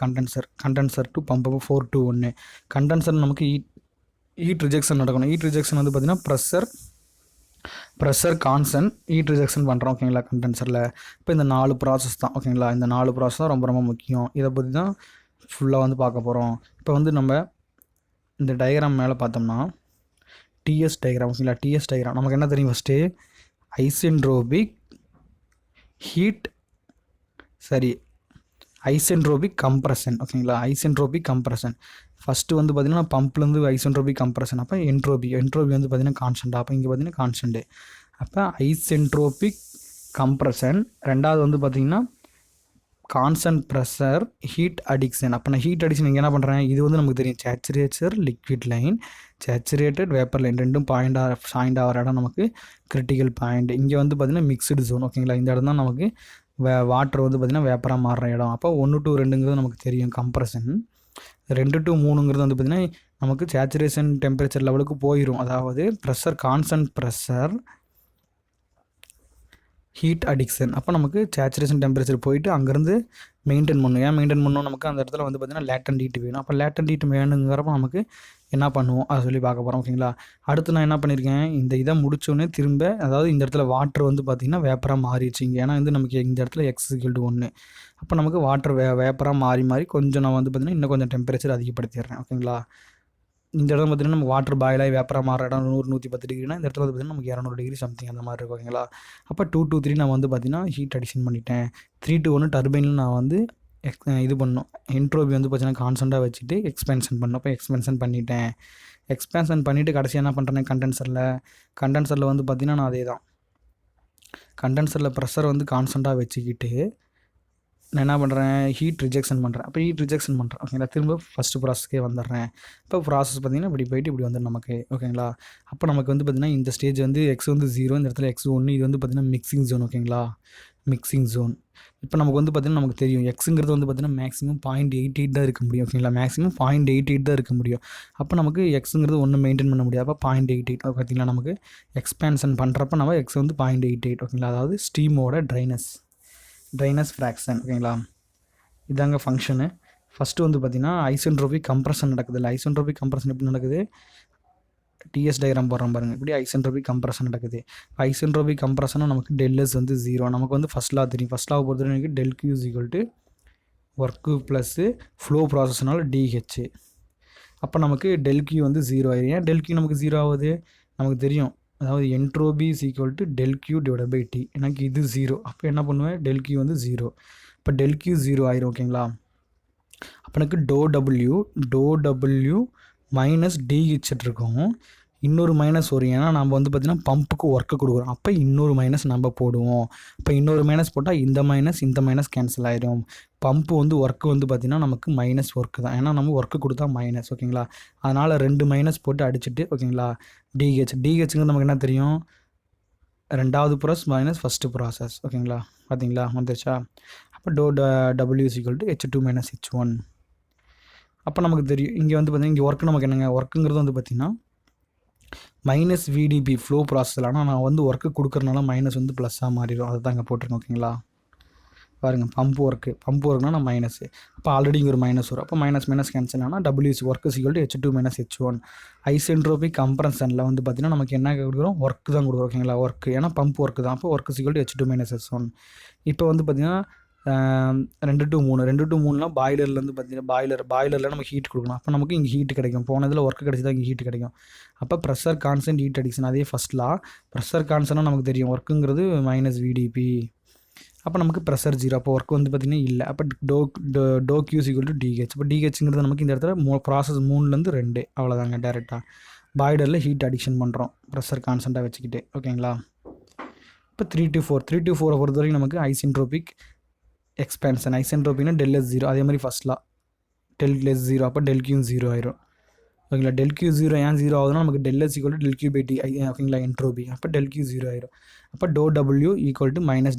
condenser to pump. 4 to 1. Condenser நமக்கு ஹீட் ரிஜெக்ஷன் நடக்கணும். ஹீட் ரிஜெக்ஷன் வந்து பார்த்திங்கன்னா ப்ரெஷர் கான்ஸ்டன்ட் ஹீட் ரிஜெக்ஷன் பண்ணுறோம். ஓகேங்களா, கண்டென்சரில். இப்போ இந்த 4 ப்ராசஸ் தான். ஓகேங்களா, இந்த 4 ப்ராசஸ் தான் ரொம்ப முக்கியம். இதை பற்றி தான் ஃபுல்லாக வந்து பார்க்க போகிறோம். இப்போ வந்து நம்ம இந்த டயக்ராம் மேலே பார்த்தோம்னா டிஎஸ் டயக்ராம். ஓகேங்களா, டிஎஸ் டயக்ராம் நமக்கு என்ன தெரியும், first isentropic heat isentropic compression. ஓகேங்களா, ஐசென்ட்ரோபிக் கம்ப்ரஷன். ஃபஸ்ட்டு வந்து பார்த்தீங்கன்னா பம்ப்லேருந்து ஐசென்ட்ரோபிக் கம்ப்ரஷன். அப்போ என்ட்ரோபி வந்து பார்த்தீங்கன்னா கான்ஸ்டன்ட். அப்போ இங்கே பார்த்தீங்கன்னா கான்ஸ்டன்ட்டு. அப்போ ஐசென்ட்ரோபிக் கம்ப்ரஷன். ரெண்டாவது வந்து பார்த்தீங்கன்னா கான்ஸ்டன்ட் ப்ரெஷர் ஹீட் அடிக்ஷன். அப்போ நான் ஹீட் அடிக்ஷன் இங்கே என்ன பண்ணுறேன், இது வந்து நமக்கு தெரியும் சேச்சுரேட்டர் liquid line, saturated vapour line, ரெண்டும் பாயிண்ட் ஆகிற இடம் நமக்கு கிரிட்டிக்கல் பாயிண்ட். இங்கே வந்து பார்த்திங்கன்னா மிக்ஸ்டு ஜோன். ஓகேங்களா, இந்த இடம் தான் நமக்கு வாட்டர் வந்து பார்த்திங்கன்னா வேப்பராக மாறுற இடம். அப்போ 1 to 2ங்கிறது நமக்கு தெரியும் கம்ப்ரஷன். 2 to 3ங்கிறது வந்து பார்த்திங்கன்னா நமக்கு சேச்சுரேஷன் டெம்பரேச்சர் லெவலுக்கு போயிடும். அதாவது pressure constant pressure heat addition. அப்போ நமக்கு சேச்சுரேஷன் டெம்பரேச்சர் போயிட்டு அங்கேருந்து மெயின்டைன் பண்ணணும். ஏன் மெயின்டைன் பண்ணணும், நமக்கு அந்த இடத்துல வந்து பார்த்திங்கன்னா லேட்டன்ட் ஹீட் வேணும். அப்போ லேட்டன்ட் ஹீட் வேணுங்கிறப்ப நமக்கு என்ன பண்ணுவோம் அதை சொல்லி பார்க்க போகிறோம். ஓகேங்களா, அடுத்து நான் என்ன பண்ணியிருக்கேன், இந்த இதை முடித்தோடனே திரும்ப அதாவது இந்த இடத்துல வாட்டர் வந்து பார்த்திங்கன்னா வேப்பராக மாறிடுச்சிங்க. ஏன்னா வந்து நமக்கு இந்த இடத்துல x=1. அப்போ நமக்கு வாட்டர் வேப்பராக மாறி கொஞ்சம் நான் வந்து பார்த்திங்கன்னா இன்னும் கொஞ்சம் டெம்பரேச்சர் அதிகப்படுத்திடுறேன். ஓகேங்களா, இந்த இடம் பார்த்திங்கன்னா நமக்கு வாட்டர் பாயில் ஆகி வேப்பராக மாற இடம் 100-110 டிகிரினா இந்த இடத்துல வந்து பார்த்திங்கன்னா நமக்கு 200 டிகிரி சம்திங் அந்த மாதிரி இருக்கும். ஓகேங்களா, அப்போ 2 to 3 நான் வந்து பார்த்திங்கன்னா ஹீட் அடிஷன் பண்ணிட்டேன். 3 to 1 டர்பைனில் நான் வந்து இது பண்ணணும். என்ட்ரோபி வந்து பார்த்திங்கன்னா கான்ஸ்டண்ட்டாக வச்சுட்டு எக்ஸ்பென்ஷன் பண்ணணும். அப்போ எக்ஸ்பென்ஷன் பண்ணிட்டேன். எக்ஸ்பென்ஷன் பண்ணிவிட்டு கடைசியாக என்ன பண்ணுறேன், கண்டென்சரில் வந்து பார்த்திங்கன்னா நான் அதே தான் கண்டென்சரில் ப்ரெஷர் வந்து கான்ஸ்டண்ட்டாக வச்சுக்கிட்டு நான் என்ன பண்ணுறேன், ஹீட் ரிஜெக்ஷன் பண்ணுறேன். அப்போ ஹீட் ரிஜெக்ஷன் பண்ணுறேன். ஓகேங்களா, திரும்ப ஃபஸ்ட்டு ப்ராசஸ்க்கே வந்துடுறேன். இப்போ ப்ராசஸ் பார்த்திங்கன்னா இப்படி போயிட்டு இப்படி வந்துடும் நமக்கு. ஓகேங்களா, அப்போ நமக்கு வந்து பார்த்திங்கன்னா இந்த ஸ்டேஜ் வந்து எக்ஸ் வந்து 0, இந்த இடத்துல x1. இது வந்து பார்த்திங்கன்னா மிக்சிங் ஜோன். ஓகேங்களா, மிக்சிங் ஜோன். இப்போ நமக்கு வந்து பார்த்திங்கன்னா நமக்கு தெரியும் எக்ஸுங்கிறது வந்து பார்த்திங்கன்னா மேக்ஸிமம் 0.88 தான் இருக்க முடியும். ஓகேங்களா, மேக்ஸிமம் 0.88 தான் இருக்க முடியும். அப்போ நமக்கு எக்ஸுங்கிறது ஒன்றும் மெயின்டைன் பண்ண முடியாது. அப்போ 0.88 பார்த்திங்கன்னா நமக்கு எக்ஸ்பேன்ஷன் பண்ணுறப்ப நம்ம எக்ஸ் வந்து 0.88. ஓகேங்களா, அதாவது ஸ்டீமோட ட்ரைனஸ் ஃப்ராக்ஷன். ஓகேங்களா, இதாங்க ஃபங்க்ஷனு. ஃபஸ்ட்டு வந்து பார்த்திங்கன்னா ஐசென்ட்ரோபிக் கம்ப்ரஷன் நடக்குது. இல்லை ஐசென்ட்ரோபிக் கம்ப்ரஷன் எப்படி நடக்குது, டிஎஸ் டயக்ராம் போடுறோம் பாருங்கள். இப்படி ஐசென்ட்ரோபிக் கம்ப்ரஷன் நடக்குது. ஐசென்ட்ரோபிக் கம்ப்ரஷனும் நமக்கு டெல்எஸ் வந்து 0. நமக்கு வந்து ஃபஸ்ட் லா தெரியும். ஃபஸ்ட் லாவை பொறுத்த வரைக்கும் ΔQ ஒர்க்கு ப்ளஸ்ஸு ஃப்ளோ ப்ராசஸ்னால DH. அப்போ நமக்கு ΔQ வந்து 0 ஆயிடும். ஏன் ΔQ நமக்கு 0 ஆகுது, நமக்கு தெரியும். அதாவது என்ட்ரோபி =DQ/T. எனக்கு இது 0. அப்போ என்ன பண்ணுவேன், ΔQ வந்து 0. இப்போ ΔQ 0 ஆயிரும். ஓகேங்களா, அப்போ எனக்கு ∂W மைனஸ் DH இருக்கும். இன்னொரு மைனஸ் வரும். ஏன்னா நம்ம வந்து பார்த்திங்கன்னா பம்புக்கு ஒர்க்கு கொடுக்குறோம். அப்போ இன்னொரு மைனஸ் நம்ம போடுவோம். இப்போ இன்னொரு மைனஸ் போட்டால் இந்த மைனஸ் கேன்சல் ஆகிடும். பம்பு வந்து ஒர்க்கு வந்து பார்த்திங்கன்னா நமக்கு மைனஸ் ஒர்க்கு தான். ஏன்னா நம்ம ஒர்க்கு கொடுத்தா மைனஸ். ஓகேங்களா, அதனால் 2 மைனஸ் போட்டு அடிச்சுட்டு ஓகேங்களா டிஹெச்ங்கிறது நமக்கு என்ன தெரியும், ரெண்டாவது ப்ராசஸ் மைனஸ் ஃபஸ்ட்டு ப்ராசஸ். ஓகேங்களா, பார்த்தீங்களா வந்துருச்சா. அப்போ W H2 - H1. அப்போ நமக்கு தெரியும் இங்கே வந்து பார்த்திங்கன்னா இங்கே ஒர்க்கு நமக்கு என்னங்க, ஒர்க்குங்கிறது வந்து பார்த்திங்கன்னா -VDP ஃப்ளோ ப்ராசஸில். ஆனால் நான் வந்து ஒர்க்கு கொடுக்குறனால மைனஸ் வந்து ப்ளஸ்ஸாக மாறிடும். அதை தான் இங்கே போட்டிருக்கேன். ஓகேங்களா, பாருங்கள் பம்ப் ஒர்க்குனா நான் மைனஸு. அப்போ ஆல்ரெடி இங்கே ஒரு மைனஸ் வரும். அப்போ மைனஸ் கேன்சல் ஆனால் WC work H2 - H1. Isentropic கம்ப்ரஷனில் வந்து பார்த்திங்கன்னா நமக்கு என்ன கொடுக்குறோம், ஒர்க்கு தான் கொடுக்குறோம். ஓகேங்களா, ஒர்க்கு ஏன்னா பம்ப் ஒர்க்கு தான். அப்போ ஒர்க்கு H2 - H1. இப்போ வந்து பார்த்திங்கன்னா 2 to 3 பாய்லர்லேருந்து பார்த்திங்கன்னா பாய்லரில் நம்ம ஹீட் கொடுக்கணும். அப்போ நமக்கு இங்கே ஹீட் கிடைக்கும். போன இதில் ஒர்க்கு கிடச்சி தான் இங்கே ஹீட் கிடைக்கும். அப்போ ப்ரெஷர் கான்ஸ்டன்ட் ஹீட் அடிக்ஷன். அதே ஃபஸ்ட் லா. ப்ரெஷர் கான்ஸ்டன்ட்னா நமக்கு தெரியும் ஒர்க்குங்கிறது -VDP. அப்போ நமக்கு ப்ரெஷர் 0. அப்போ ஒர்க் வந்து பார்த்திங்கன்னா இல்லை. அப்போ ∂Q DH. இப்போ DHங்கிறது நமக்கு இந்த இடத்துல ப்ராசஸ் 3லேருந்து 2 அவ்வளோதாங்க. டேரெக்டாக பாய்லரில் ஹீட் அடிக்ஷன் பண்ணுறோம் ப்ரெஷர் கான்ஸ்டண்ட்டாக வச்சுக்கிட்டு. ஓகேங்களா, இப்போ 3 to 4 பொறுத்த வரைக்கும் நமக்கு ஐசென்ட்ரோபிக் எக்ஸ்பேன்ஷன். ஐசென்ட்ரோபிக்னா ΔS 0. அதே மாதிரி ஃபஸ்ட் லா ΔS 0. அப்போ ΔQ 0 ஆயிரும். ஓகேங்களா, ΔQ 0 ஏன் 0 ஆகுதுன்னா நமக்கு ΔS =DQ/T. ஓகேங்களா, என்ட்ரோபி. அப்போ ΔQ 0 ஆயிரும். அப்போ ∂W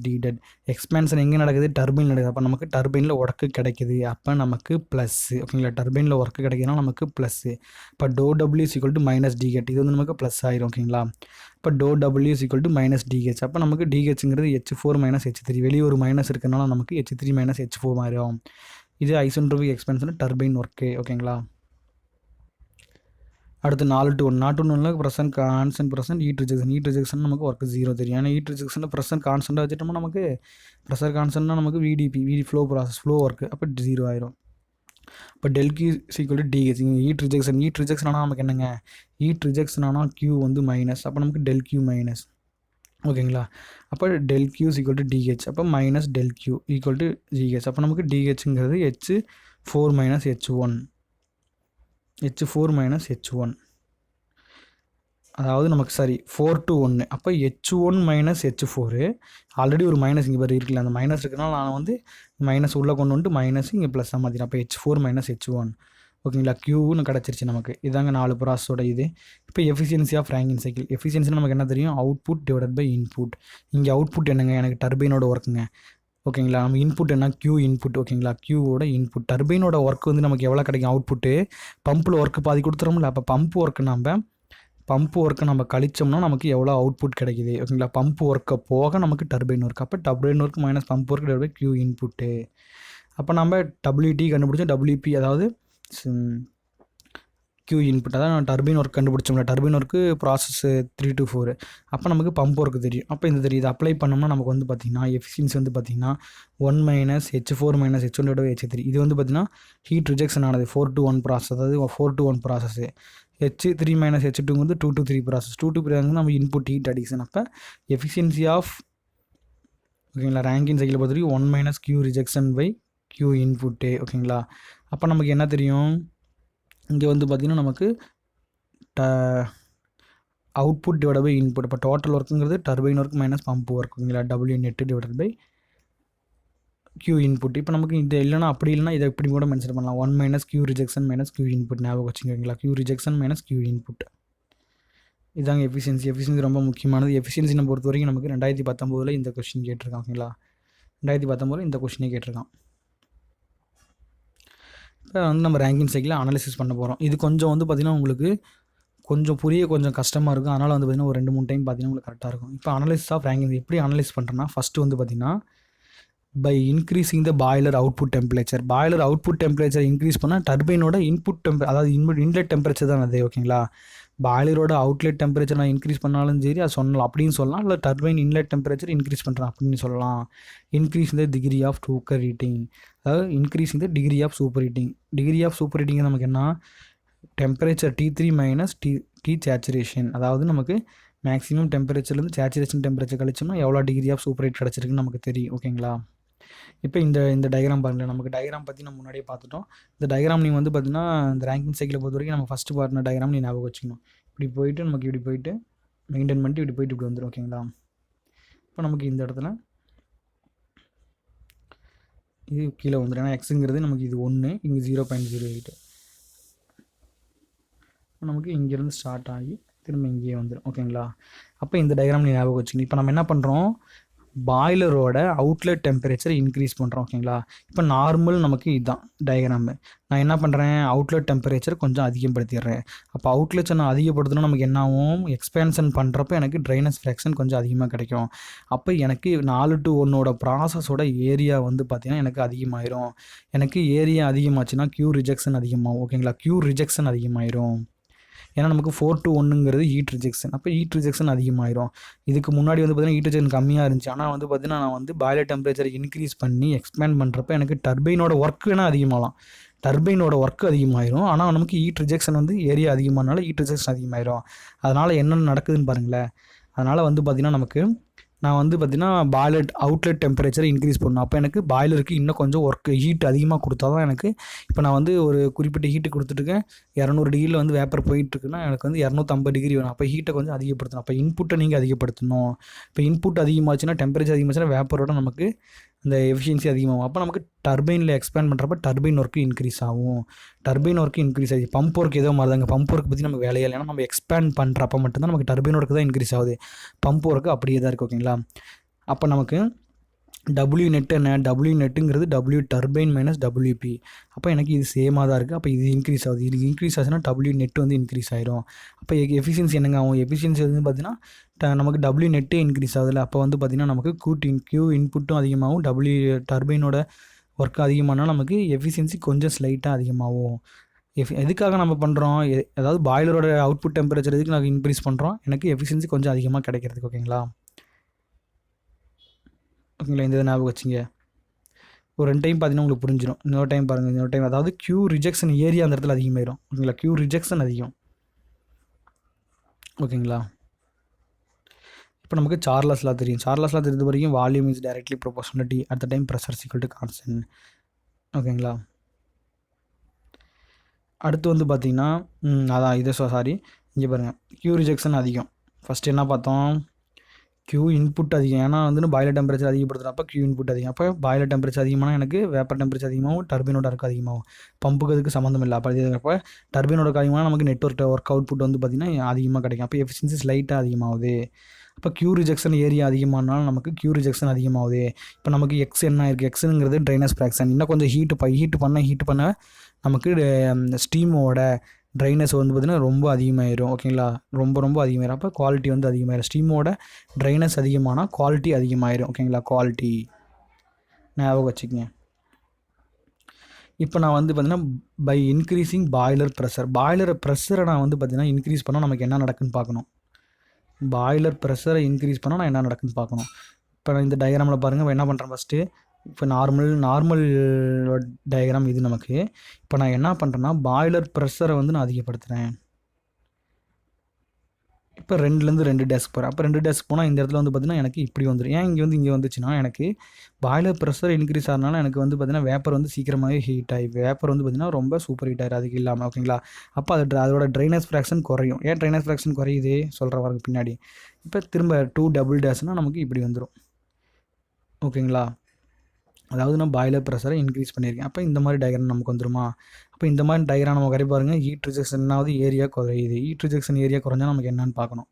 -DDED. எக்ஸ்பேன்ஷன் எங்கே நடக்குது, டர்பைன் நடக்குது. அப்போ நமக்கு டர்பைனில் ஒர்க்கு கிடைக்குது. அப்போ நமக்கு ப்ளஸ்ஸு. ஓகேங்களா, டர்பைனில் ஒர்க்கு கிடைக்குதுன்னா நமக்கு ப்ளஸ்ஸு. இப்போ ∂W -DH. இது வந்து நமக்கு ப்ளஸ் ஆயிரும். ஓகேங்களா, இப்போ ∂W -DH. அப்போ நமக்கு DHங்கிறது H4 - H3. வெளியே ஒரு மைனஸ் இருக்கிறனால நமக்கு H3 - H4 ஆயிரும். இது ஐசென்ட்ரோபிக் எக்ஸ்பேன்ஷன் டர்பைன் ஒர்க்கு. ஓகேங்களா, அடுத்து 4 to 1 pressure constant heat rejection நமக்கு ஒர்க்கு 0 தெரியும். ஏன்னா ஹீட் ரிஜெக்ஷனில் ப்ரெஷர் கான்ஸ்டன்ட்டாக வச்சுட்டோம்னா நமக்கு ப்ரெஷர் கான்ஸ்டன்ட்னா நமக்கு VDP ஃப்ளோ ஒர்க்கு. அப்போ 0 ஆயிரும். இப்போ ΔQ DH. ஹீட் ரிஜெக்ஷன் ஆனால் நமக்கு என்னங்க, ஹீட் ரிஜெக்ஷன் ஆனால் Q வந்து மைனஸ். அப்போ நமக்கு ΔQ மைனஸ். ஓகேங்களா. அப்போ del Q is equal to DH, அப்போ minus del Q equal to GH. அப்போ நமக்கு டிஹெச்ங்கிறது H4 மைனஸ் H1, அதாவது நமக்கு சரி 4 to 1. அப்போ H1 மைனஸ் H4 ஆல்ரெடி ஒரு மைனஸ் இங்கே பாரு இருக்குல்ல, அந்த மைனஸ் இருக்குனால நான் வந்து மைனஸ் உள்ளே கொண்டு வந்துட்டு மைனஸ் இங்கே ப்ளஸ்ஸாக மாற்றினேன். அப்போ H4 மைனஸ் H1 ஓகேங்களா. க்யூன்னு கிடச்சிருச்சு நமக்கு. இதாங்க 4 ப்ராசஸோட இது. இப்போ efficiency of Rankine cycle. Efficiency நமக்கு என்ன தெரியும், அவுட்புட் டிவைடட் பை இன்புட். இங்கே அவுட்புட் என்னங்க, எனக்கு டர்பைனோட ஒர்க்குங்க ஓகேங்களா. நம்ம இன்புட் என்ன, Q இன்புட் ஓகேங்களா. Qவோட இன்புட் டர்பைனோட ஒர்க் வந்து நமக்கு எவ்வளோ கிடைக்கும் அவுட்புட்டு. பம்பில் ஒர்க்கு பாதி கொடுத்துறோம்ல, அப்போ பம்ப் ஒர்க்கை நம்ம கழிச்சோம்னா நமக்கு எவ்வளோ அவுட்புட் கிடைக்குது ஓகேங்களா. பம்ப் ஒர்க்கை போக நமக்கு டர்பைன் ஒர்க், அப்போ turbine work minus pump work divide by Q input. அப்போ நம்ம WT கண்டுபிடிச்சோம், WP அதாவது Q இன்புட், அதான் நான் டர்பைன் ஒர்க் கண்டுபிடிச்சோம்ல. Turbine work process 3 to 4. அப்போ நமக்கு பம்ப் ஒர்க்கு தெரியும். அப்போ இந்த தெரியுது அப்ளை பண்ணோம்னா நமக்கு வந்து பார்த்திங்கன்னா எஃபிஷியன்சி வந்து பார்த்திங்கன்னா 1 minus H4 minus H1 divide by H3. இது வந்து பார்த்திங்கன்னா ஹீட் ரிஜெக்ஷன் ஆனது 4 to 1 ப்ராசஸ், அதாவது 4 to 1 process. H3 minus H2 வந்து 2 to 3 ப்ராசஸ். 2 to 3 வந்து நம்ம இன்புட் ஹீட் அடிக்ஷன். அப்போ எஃபிஷியன்சி ஆஃப் ஓகேங்களா ரேங்கின் சைக்கிளை பொறுத்த வரைக்கும் 1 minus Q rejection by Q input ஓகேங்களா. அப்போ நமக்கு என்ன தெரியும், இங்கே வந்து பார்த்திங்கன்னா நமக்கு அவுட்புட் டிவைட் பை இன்புட். இப்போ டோட்டல் ஒர்க்குங்கிறது turbine work minus pump work ஓகேங்களா. W net divide by Q input. இப்போ நமக்கு இது இல்லைனா அப்படி இல்லைனா இதை இப்படி கூட மென்ஷன் பண்ணலாம், 1 minus Q rejection minus Q input ஞாபகம் வச்சுக்கோங்களா. Q rejection minus Q input. இதாங்க எஃபிஷியன்சி. எஃபிஷியன்சி ரொம்ப முக்கியமானது. எஃபிஷியன்சினை பொறுத்த வரைக்கும் நமக்கு 2019 இந்த கொஸ்டின் கேட்டிருக்கான் ஓகேங்களா. 2019 இந்த கொஸ்டினே கேட்டிருக்கான். இப்போ வந்து நம்ம ரேங்கின் சைக்கிளை அனலைசிஸ் பண்ண போகிறோம். இது கொஞ்சம் வந்து பார்த்திங்கன்னா உங்களுக்கு கொஞ்சம் கொஞ்சம் கஷ்டமாக இருக்கும். அதனால் வந்து பார்த்திங்கன்னா ஒரு 2-3 டைம் பார்த்திங்கன்னா உங்களுக்கு கரெக்டாக இருக்கும். இப்போ அனலைசிஸ் ஆஃப் ரேங்கிங் எப்படி அனலைஸ் பண்ணுறேன்னா, ஃபஸ்ட்டு வந்து பார்த்திங்கன்னா by increasing the boiler output temperature. Boiler output temperature increase பண்ணால் டர்பைனோட இன்புட் அதாவது இன்லெட் டெம்பரேச்சர் தான் அது ஓகேங்களா. பாய்லரோட அவுட்லெட் டெம்பரேச்சர் நான் இன்க்ரீஸ் பண்ணாலும் சரி அது சொல்லலாம் அப்படின்னு சொல்லலாம், இல்லை டர்பைன் இன்லெட் டெம்பரேச்சர் இன்க்ரீஸ் பண்ணுறேன் அப்படின்னு சொல்லலாம். இன்க்ரீஸ் இந்த டிகிரி ஆஃப் சூப்பர் ஹீட்டிங், அதாவது இன்க்ரீஸ் இந்த degree of super heating. Degree of super heating நமக்கு என்ன, temperature T3 minus T saturation, அதாவது நமக்கு மேக்ஸிமம் டெம்பரேச்சர்லேருந்து சேச்சுரேஷன் டெம்பரேச்சர் கழிச்சோம்னா எவ்வளோ டிகிரி ஆஃப் சூப்பர் ஹீட் கிடச்சிருக்குன்னு நமக்கு தெரியும் ஓகேங்களா. இப்போ இந்த டயக்ராம் பாருங்கள், நமக்கு டயக்ராம் பற்றி நம்ம முன்னாடியே பார்த்துட்டோம். இந்த டயக்ராம் நீ வந்து பார்த்தீங்கன்னா இந்த ரேங்கிங் சைக்கிளை பொறுத்த வரைக்கும் நம்ம ஃபஸ்ட்டு பார்ட்ன டயக்ராம் நீ ஞாபகம் வச்சுக்கணும். இப்படி போயிட்டு நமக்கு இப்படி போயிட்டு மெயின்டைன் பண்ணிட்டு இப்படி போயிட்டு இப்படி வந்துடும் ஓகேங்களா. இப்போ நமக்கு இந்த இடத்துல இது கீழே வந்துடும், ஏன்னா எக்ஸுங்கிறது நமக்கு இது 1, இங்கே 0.08. நமக்கு இங்கேருந்து ஸ்டார்ட் ஆகி திரும்ப இங்கேயே வந்துடும் ஓகேங்களா. அப்போ இந்த டயக்ராம் நீ ஞாபகம் வச்சுக்கணும். இப்போ நம்ம என்ன பண்ணுறோம், பாய்லரோட அவுட்லெட் டெம்பரேச்சர் இன்க்ரீஸ் பண்ணுறோம் ஓகேங்களா. இப்போ நார்மல் நமக்கு இதுதான் டயக்ராமு. நான் என்ன பண்ணுறேன், அவுட்லெட் டெம்பரேச்சர் கொஞ்சம் அதிகப்படுத்திடுறேன். அப்போ அவுட்லெட்ஸை நான் அதிகப்படுத்தினா நமக்கு என்ன ஆகும், எக்ஸ்பேன்ஷன் பண்ணுறப்ப எனக்கு ட்ரைனஸ் ஃப்ராக்ஷன் கொஞ்சம் அதிகமாக கிடைக்கும். அப்போ எனக்கு 4 to 1 ப்ராசஸோட ஏரியா வந்து பார்த்திங்கன்னா எனக்கு அதிகமாயிரும். எனக்கு ஏரியா அதிகமாச்சுன்னா Q ரிஜெக்ஷன் அதிகமாகும் ஓகேங்களா. Q ரிஜெக்ஷன் அதிகமாயிரும், ஏன்னா நமக்கு 4 to 1ங்கிறது ஹீட் ரிஜெக்ஷன். அப்போ ஹீட் ரிஜெக்ஷன் அதிகமாயிரும். இதுக்கு முன்னாடி வந்து பார்த்திங்கன்னா ஹீட் ரிஜெக்ஷன் கம்மியாக இருந்துச்சு, ஆனால் வந்து பார்த்திங்கன்னா நான் வந்து பாய்லர் டெம்பரேச்சர் இன்க்ரீஸ் பண்ணி எக்ஸ்பேண்ட் பண்ணுறப்ப எனக்கு டர்பைனோட ஒர்க் வேணால் அதிகமாகலாம், டர்பைனோட ஒர்க் அதிகமாயிரும். ஆனால் நமக்கு ஹீட் ரிஜெக்ஷன் வந்து ஏரியா அதிகமானால ஹீட் ரிஜெக்ஷன் அதிகமாயிரும். அதனால் என்னென்ன நடக்குதுன்னு பாருங்களேன். அதனால் வந்து பார்த்திங்கன்னா நமக்கு நான் வந்து பார்த்திங்கன்னா பாய்லர் அவுட்லெட் டெம்பரேச்சரை இன்க்ரீஸ் பண்ணணும். அப்போ எனக்கு பாய்லருக்கு இன்னும் கொஞ்சம் ஒர்க் ஹீட் அதிகமாக கொடுத்தா தான் எனக்கு, இப்போ நான் வந்து ஒரு குறிப்பிட்ட ஹீட்டு கொடுத்துட்டுருக்கேன், 200 டிகிரியில் வந்து வேப்பர் போயிட்டுருக்குன்னா எனக்கு வந்து 250 டிகிரி வேணும். அப்போ ஹீட்டை கொஞ்சம் அதிகப்படுத்தணும். அப்போ இன்புட்டை நீங்கள் அதிகப்படுத்தணும். இப்போ இன்புட் அதிகமாச்சுன்னா டெம்பரேச்சர் அதிகமாச்சுன்னா வேப்பரோட நமக்கு இந்த எஃபிஷியன்சி அதிகமாகும். அப்போ நமக்கு டர்பைனில் எக்ஸ்பேண்ட் பண்ணுறப்ப டர்பைன் ஒர்க்கு இன்க்ரீஸ் ஆகும். டர்பைன் ஒர்க்கு இன்க்ரீஸ் ஆகுது. பம்ப் ஒர்க் ஏதோ மாதிரி தாங்க, பம்ப் ஒர்க் பற்றி நமக்கு வேலையே இல்லை, ஏன்னா நம்ம எக்ஸ்பேண்ட் பண்ணுறப்ப மட்டும்தான் நமக்கு டர்பைன் ஒர்க்கு தான் இன்க்ரீஸ் ஆகுது. பம்ப் ஒர்க்கு அப்படியே தான் இருக்குது ஓகேங்களா. அப்போ நமக்கு W நெட் என்ன, W நெட்டுங்கிறது W turbine minus WP. அப்போ எனக்கு இது சேமாக தான் இருக்குது. அப்போ இது இன்க்ரீஸ் ஆகுது. இது இன்க்ரீஸ் ஆச்சுன்னா W நெட் வந்து இன்க்ரீஸ் ஆகிரும். அப்போ எஃபிஷியன்சி என்னங்க ஆகும், எஃபிஷியன்சி வந்து பார்த்திங்கன்னா நமக்கு W நெட்டே இன்க்ரீஸ் ஆகுதுல்ல. அப்போ வந்து பார்த்திங்கன்னா நமக்கு Q இன்புட்டும் அதிகமாகும், W டர்பைனோட ஒர்க் அதிகமானால் நமக்கு எஃபிஷியன்சி கொஞ்சம் ஸ்லைட்டாக அதிகமாகும். எதுக்காக நம்ம பண்ணுறோம், அதாவது பாய்லரோட அவுட்புட் டெம்பரேச்சர் எதுக்கு நாங்கள் இன்க்ரீஸ் பண்ணுறோம், எனக்கு எஃபிஷியன்சி கொஞ்சம் அதிகமாக கிடைக்கிறதுக்கு ஓகேங்களா. ஓகேங்களா, இந்த இதை ஞாபகம் வச்சுங்க. ஒரு 2 டைம் பார்த்தீங்கன்னா உங்களுக்கு புரிஞ்சிடும். இன்னொரு டைம் பாருங்கள், இன்னொரு டைம். அதாவது Q ரிஜெக்ஷன் ஏரியா அந்த இடத்துல அதிகமாயிரும் ஓகேங்களா. Q ரிஜெக்ஷன் அதிகம் ஓகேங்களா. இப்போ இப்போ நமக்கு சார்லஸ் லா தெரியும். சார்லஸ் லா தெரிஞ்ச வரைக்கும் volume is directly proportionality at the time pressure equal to constant. ஓகேங்களா. அடுத்து வந்து பார்த்திங்கன்னா அதான் இது சாரி இங்கே பாருங்கள், Q ரிஜெக்ஷன் அதிகம். ஃபஸ்ட்டு என்ன பார்த்தோம், Q இன்புட் அதிகம். ஏன்னா வந்து பாய்லர் டெம்பரேச்சர் அதிகப்படுத்துகிறப்ப Q இன்புட் அதிகம். அப்போ பாய்லர் டெம்பரேச்சர் அதிகமான எனக்கு வேப்பர் டெம்பரேச்சர் அதிகமாகும், டர்பைனோட ஒர்க் அதிகமாகும். பம்புக்கு அதுக்கு சம்மந்தம் இல்லை. அப்போ டர்பைனோட அதிகமாக நமக்கு நெட்ஒர்க் ஒர்க் அவுட்புட் வந்து பார்த்திங்கன்னா அதிகமாக கிடைக்கும். அப்போ எஃபிஷியன்சி ஸ்லைட்டாக அதிகமாகுது. அப்போ Q ரிஜெக்ஷன் ஏரியா அதிகமானாலும் நமக்கு Q ரிஜெக்ஷன் அதிகமாகுது. இப்போ நமக்கு எக்ஸ் என்ன இருக்குது, எக்ஸுங்கிறது ட்ரைனஸ் ஃப்ராக்ஷன். இன்னும் கொஞ்சம் ஹீட் பண்ண நமக்கு ஸ்டீமோட ட்ரைனஸ் வந்து பார்த்திங்கன்னா ரொம்ப அதிகமாகிடும். ஓகேங்களா, ரொம்ப அதிகமாகிடும். அப்போ குவாலிட்டி வந்து அதிகமாகிடும். ஸ்டீமோட ட்ரைனஸ் அதிகமானால் குவாலிட்டி அதிகமாகிடும். ஓகேங்களா, குவாலிட்டி ஞாபகம் வச்சுக்கங்க. இப்போ நான் வந்து பார்த்திங்கன்னா பை இன்க்ரீஸிங் பாய்லர் ப்ரெஷரை நான் வந்து பார்த்திங்கன்னா இன்க்ரீஸ் பண்ணால் நமக்கு என்ன நடக்குன்னு பார்க்கணும். பாய்லர் ப்ரெஷரை இன்க்ரீஸ் பண்ணால் நான் என்ன நடக்குன்னு பார்க்கணும். இப்போ இந்த டயக்ராமில் பாருங்கள், என்ன பண்ணுறேன் ஃபஸ்ட்டு. இப்போ நார்மல் டயக்ராம் இது நமக்கு. இப்போ நான் என்ன பண்ணுறேன்னா பாய்லர் ப்ரெஷரை வந்து நான் அதிகப்படுத்துகிறேன். இப்போ 2லேருந்து 2 டேஸ்க் போகிறேன். அப்போ 2 டேஸ்க் போனால் இந்த இடத்துல வந்து பார்த்திங்கன்னா எனக்கு இப்படி வந்துடும். ஏன் இங்கே வந்துச்சுன்னா எனக்கு பாய்லர் ப்ரெஷர் இன்க்ரீஸ் ஆகிறனால எனக்கு வந்து பார்த்திங்கன்னா வேப்பர் வந்து சீக்கிரமாகவே ஹீட் ஆகி வேப்பர் வந்து பார்த்திங்கன்னா ரொம்ப சூப்பர் ஹீட் ஆகிடும் அதுக்கு இல்லாமல். ஓகேங்களா, அப்போ அதோட ட்ரைனஸ் ஃப்ராக்ஷன் குறையும். ஏன் ட்ரைனஸ் ஃப்ராக்ஷன் குறையுது சொல்கிற வரக்கு பின்னாடி. இப்போ திரும்ப 2 டபுள் டேஸ்னால் நமக்கு இப்படி வந்துடும். ஓகேங்களா, அதாவது நான் பாய்லர் ப்ரெஷரை இன்க்ரீஸ் பண்ணியிருக்கேன். அப்போ இந்த மாதிரி டயக்ராம் நமக்கு வந்துருமா. அப்போ இந்த மாதிரி டயக்ராம் நம்ம வரை பாருங்கள். ஹீட் ரிஜெக்ஷனாவது ஏரியா குறையுது. ஹீட் ரிஜெக்ஷன் ஏரியா குறைஞ்சா நமக்கு என்னன்னு பார்க்கணும்.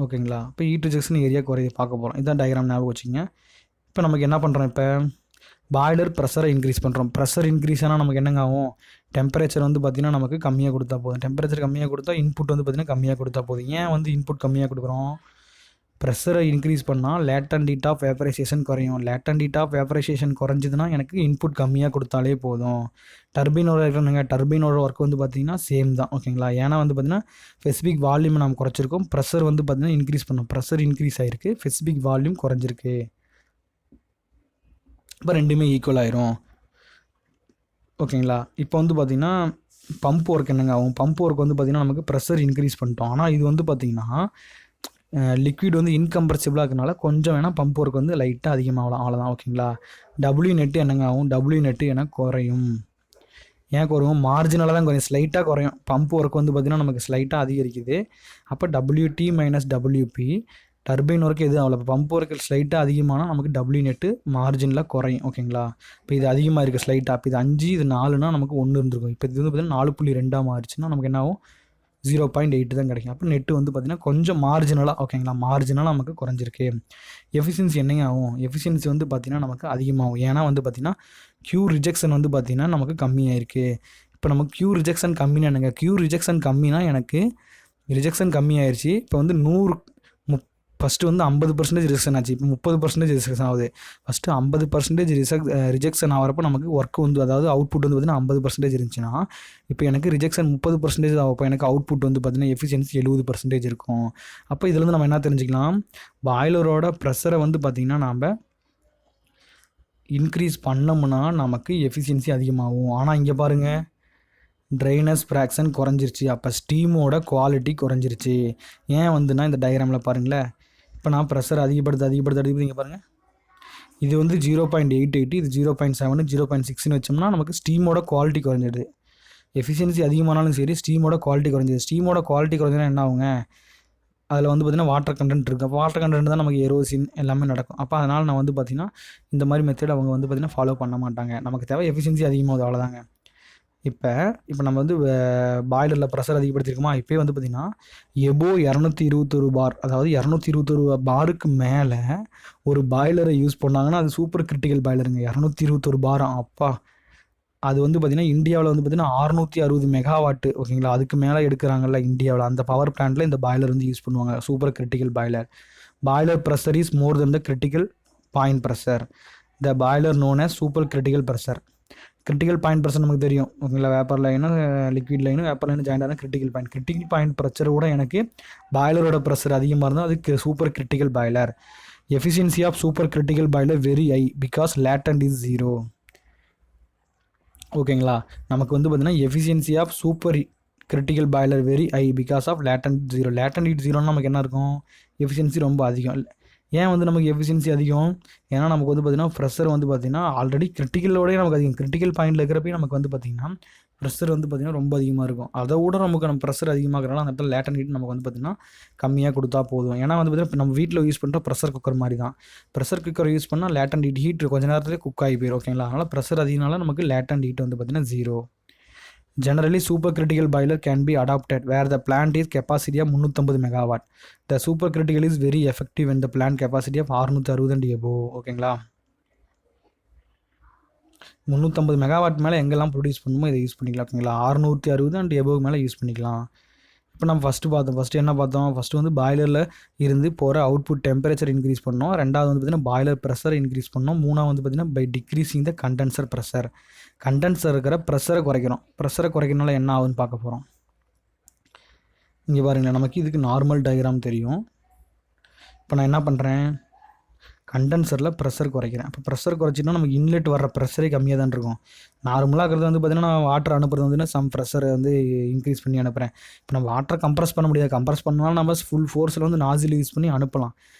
ஓகேங்களா, இப்போ ஹீட் ரிஜெக்ஷன் ஏரியா குறையுது பார்க்க போகிறோம். இதான் டயக்ராம் ஞாபகம் வச்சுங்க. இப்போ நமக்கு என்ன பண்ணுறோம், இப்போ பாய்லர் ப்ரெஷரை இன்க்ரீஸ் பண்ணுறோம். ப்ரெஷர் இன்க்ரீஸ் ஆனால் நமக்கு என்னங்க ஆகும், டெம்பரேச்சர் வந்து பார்த்திங்கன்னா நமக்கு கம்மியாக கொடுத்தா போதும். டெம்பரேச்சர் கம்மியாக கொடுத்தா இன்புட் வந்து பார்த்திங்கன்னா கம்மியாக கொடுத்தா போதும். ஏன் வந்து இன்புட் கம்மியாக கொடுக்குறோம், ப்ரெஷரை இன்க்ரீஸ் பண்ணால் லேட்டன்ட் ஹீட் ஆஃப் வேப்பரைசேஷன் குறையும். லேட்டன்ட் ஹீட் ஆஃப் வேப்பரைசேஷன் குறைஞ்சிதுன்னா எனக்கு இன்புட் கம்மியாக கொடுத்தாலே போதும். டர்பைனோட ஒர்க் வந்து பார்த்திங்கன்னா சேம் தான். ஓகேங்களா, ஏன்னா வந்து பார்த்திங்கன்னா ஸ்பெசிஃபிக் வால்யூம் நம்ம குறைச்சிருக்கோம், ப்ரெஷர் வந்து பார்த்திங்கன்னா இன்க்ரீஸ் பண்ணோம். ப்ரெஷர் இன்க்ரீஸ் ஆகிருக்கு, ஸ்பெசிஃபிக் வால்யூம் குறைஞ்சிருக்கு. இப்போ ரெண்டுமே ஈக்குவல் ஆயிரும். ஓகேங்களா, இப்போ வந்து பார்த்திங்கன்னா பம்ப் ஒர்க் என்னங்க ஆகும், பம்ப் ஒர்க் வந்து பார்த்திங்கன்னா நமக்கு ப்ரெஷர் இன்க்ரீஸ் பண்ணிட்டோம். ஆனால் இது வந்து பார்த்திங்கன்னா லிக்விட் வந்து இன்கம்ப்ரெசிபிளாக இருக்கனால கொஞ்சம் வேணால் பம்ப் ஒர்க் வந்து லைட்டாக அதிகமாகலாம், அவ்வளோதான். ஓகேங்களா, டபிள்யூ நெட்டு என்னங்க ஆகும், டபிள்யூ நெட்டு எனக்கு குறையும். ஏன் குறையும், மார்ஜினலாக தான் குறையும், ஸ்லைட்டாக குறையும். பம்ப் ஒர்க் வந்து பார்த்திங்கன்னா நமக்கு ஸ்லைட்டாக அதிகரிக்குது. அப்போ WT minus WP turbine work எது அவ்வளோ. பம்ப் ஒர்க் ஸ்லைட்டாக அதிகமானால் நமக்கு டபிள்யூ நெட்டு மார்ஜினில் குறையும். ஓகேங்களா, இப்போ இது அதிகமாக இருக்குது ஸ்லைட்டாக. இப்போ இது 5 இது 4னா நமக்கு 1 இருந்திருக்கும். இப்போ இது வந்து பார்த்திங்கன்னா 4.2 மாறிச்சுன்னா நமக்கு என்ன ஆகும், 0.8 தான் கிடைக்கும். அப்போ நெட்டு வந்து பார்த்திங்கன்னா கொஞ்சம் மார்ஜினலாக, ஓகேங்களா, மார்ஜினலாக நமக்கு குறைஞ்சிருக்கு. எஃபிஷியன்சி என்னங்க ஆகும், எஃபிஷியன்சி வந்து பார்த்திங்கன்னா நமக்கு அதிகமாகும். ஏன்னா வந்து பார்த்திங்கன்னா Q ரிஜெக்ஷன் வந்து பார்த்திங்கன்னா நமக்கு கம்மியாயிருக்கு. இப்போ நமக்கு Q ரிஜெக்ஷன் கம்மினா என்னங்க, Q ரிஜெக்ஷன் கம்மினா எனக்கு ரிஜெக்ஷன் கம்மியாயிருச்சு. இப்போ வந்து 100 ஃபஸ்ட்டு வந்து 50% ரிஜெக்ஷன் ஆச்சு, இப்போ 30% ரிஜெக்ஷன் ஆகுது. ஃபஸ்ட்டு 50% ரிஜெக்ஷன் ஆகிறப்போ நமக்கு ஒர்க் வந்து அதாவது அவுட்புட் வந்து பார்த்திங்கன்னா 50% இருந்துச்சுன்னா இப்போ எனக்கு ரிஜெக்ஷன் 30% ஆகும். இப்போ எனக்கு அவுட்புட் வந்து பார்த்திங்கன்னா எஃபிஷியன்சி 70% இருக்கும். அப்போ இதுலேருந்து நம்ம என்ன தெரிஞ்சுக்கலாம், பாய்லரோட ப்ரெஷரை வந்து பார்த்திங்கன்னா நாம் இன்க்ரீஸ் பண்ணோம்னா நமக்கு எஃபிஷியன்சி அதிகமாகும். ஆனால் இங்கே பாருங்கள் ட்ரைனஸ் ஃப்ராக்ஷன் குறைஞ்சிருச்சு, அப்போ ஸ்டீமோட குவாலிட்டி குறைஞ்சிருச்சு. ஏன் வந்துன்னா இந்த டயக்ராமில் பாருங்களேன், இப்போ நான் ப்ரெஷர் அதிகப்படுத்த இங்கே பாருங்கள், இது வந்து 0.88, இது 0.7, 0.6ன்னு வச்சோம்னா நமக்கு ஸ்டீமோட குவாலிட்டி குறைஞ்சிடுது. எஃபிஷியன்சி அதிகமானாலும் சரி ஸ்டீமோட குவாலிட்டி குறைஞ்சிது. ஸ்டீமோட குவாலிட்டி குறைஞ்சினா என்ன ஆகுங்க, அதில் வந்து பார்த்திங்கன்னா வாட்டர் கண்டென்ட் இருக்குது. அப்போ வாட்டர் கண்டென்ட் தான் நமக்கு எரோசின் எல்லாமே நடக்கும். அப்போ அதனால் நான் வந்து பார்த்திங்கன்னா இந்த மாதிரி மெத்தட் அவங்க வந்து பார்த்திங்கன்னா ஃபாலோ பண்ண மாட்டாங்க. நமக்கு தேவை எஃபிஷியன்சி அதிகமாகுது, அவ்வளோதாங்க. இப்போ நம்ம வந்து பாய்லரில் ப்ரெஷர் அதிகப்படுத்திருக்கோமா, இப்போயே வந்து பார்த்திங்கன்னா எபோ 221 பார், அதாவது 221 பாருக்கு மேலே ஒரு பாய்லரை யூஸ் பண்ணாங்கன்னா அது சூப்பர் கிரிட்டிக்கல் பாய்லருங்க. 221 பாரம், அப்பா. அது வந்து பார்த்திங்கன்னா இந்தியாவில் வந்து பார்த்திங்கன்னா 660 மெகாவாட்டு. ஓகேங்களா, அதுக்கு மேலே எடுக்கிறாங்கல்ல இந்தியாவில், அந்த பவர் பிளான்ட்டில் இந்த பாய்லர் வந்து யூஸ் பண்ணுவாங்க, super critical boiler. Boiler pressure is more then the critical point pressure. The boiler known as super critical pressure. Critical point pressure நமக்கு தெரியும். ஓகேங்களா, வேப்பர் லைனும் லிக்விட் லைனும் வேப்பர் லைனும் ஜாயிண்ட் ஆனால் கிரிட்டிக்கல் பாயிண்ட் ப்ரெஷர் கூட எனக்கு பாய்லரோட ப்ரெஷர் அதிகமாக இருந்தால் அதுக்கு super critical boiler. Efficiency of super critical boiler very high because latent is 0. ஓகேங்களா, நமக்கு வந்து பார்த்திங்கன்னா efficiency of super critical boiler very high because of latent zero. Latent heat ஜீரோன்னு நமக்கு என்ன இருக்கும், எஃபிஷியன்சி ரொம்ப அதிகம். ஏன் வந்து நமக்கு எஃபிஷியன்சி அதிகம், ஏன்னா நமக்கு வந்து பார்த்திங்கன்னா ப்ரெஷர் வந்து பார்த்திங்கன்னா ஆல்ரெடி கிரிட்டிக்கலோடய நமக்கு அதிகம். கிரிட்டிக்கல் பாயிண்டில் இருக்கிறப்ப நமக்கு வந்து பார்த்திங்கன்னா ப்ரெஷர் வந்து பார்த்திங்கன்னா ரொம்ப அதிகமாக இருக்கும். அதை விட நமக்கு நம்ம ப்ரெஷர் அதிகமாகறனால அந்த இடத்துல லேட்டன் ஹீட் நமக்கு வந்து பார்த்திங்கன்னா கம்மியாக கொடுத்தா போதும். ஏன்னா வந்து பார்த்திங்கன்னா நம்ம வீட்டில் யூஸ் பண்ணுற ப்ரெஷர் குக்கர் மாதிரி தான். ப்ரெஷர் குக்கர் யூஸ் பண்ணால் லேட்டன் ஹீட் கொஞ்சம் நேரத்துலேயே குக் ஆகி போயிடும். ஓகேங்களா, அதனால் ப்ரெஷர் அதிகனால நமக்கு லேட்டன் ஹீட் வந்து பார்த்திங்கன்னா 0. Generally, supercritical boiler can be adopted where the plant is capacity of 350 megawatt. The supercritical is very effective when the plant capacity of 660 and above. ஓகேங்களா, 350 மெகாவாட் மேலே எங்கெல்லாம் ப்ரொடியூஸ் பண்ணுமோ இதை யூஸ் பண்ணிக்கலாம். ஓகேங்களா, 660 அண்ட் எபோவ் மேலே யூஸ் பண்ணிக்கலாம். இப்போ நம்ம ஃபஸ்ட்டு என்ன பார்த்தோம், ஃபஸ்ட்டு வந்து பாய்லரில் இருந்து போகிற அவுட்புட் டெம்பரேச்சர் இன்க்ரீஸ் பண்ணோம். ரெண்டாவது வந்து பார்த்திங்கன்னா பாய்லர் ப்ரெஷர் இன்க்ரீஸ் பண்ணோம். மூணாவது வந்து பார்த்திங்கன்னா by decreasing the condenser pressure. Condenser இருக்கிற ப்ரெஷரை குறைக்கிறோம். ப்ரெஷரை குறைக்கிறனால என்ன ஆகுதுன்னு பார்க்க போகிறோம். இங்கே பாருங்களேன், நமக்கு இதுக்கு நார்மல் டயக்ராம் தெரியும். இப்போ நான் என்ன பண்ணுறேன், கண்டென்சரில் ப்ரெஷர் குறைக்கிறேன். இப்போ ப்ரெஷர் குறைச்சின்னா நமக்கு இன்லெட் வர ப்ரெஷரே கம்மியாக தான் இருக்கும். நார்மலாக இருக்கிறது வந்து பார்த்திங்கன்னா நான் வாட்டர் அனுப்புறது வந்து சம் ப்ரெஷரை வந்து இன்க்ரீஸ் பண்ணி அனுப்புகிறேன். இப்போ நம்ம வாட்டரை கம்ப்ரஸ் பண்ண முடியாது. கம்ப்ரஸ் பண்ணாலும் நம்ம ஃபுல் ஃபோர்ஸில் வந்து நாசில் யூஸ் பண்ணி அனுப்பலாம்.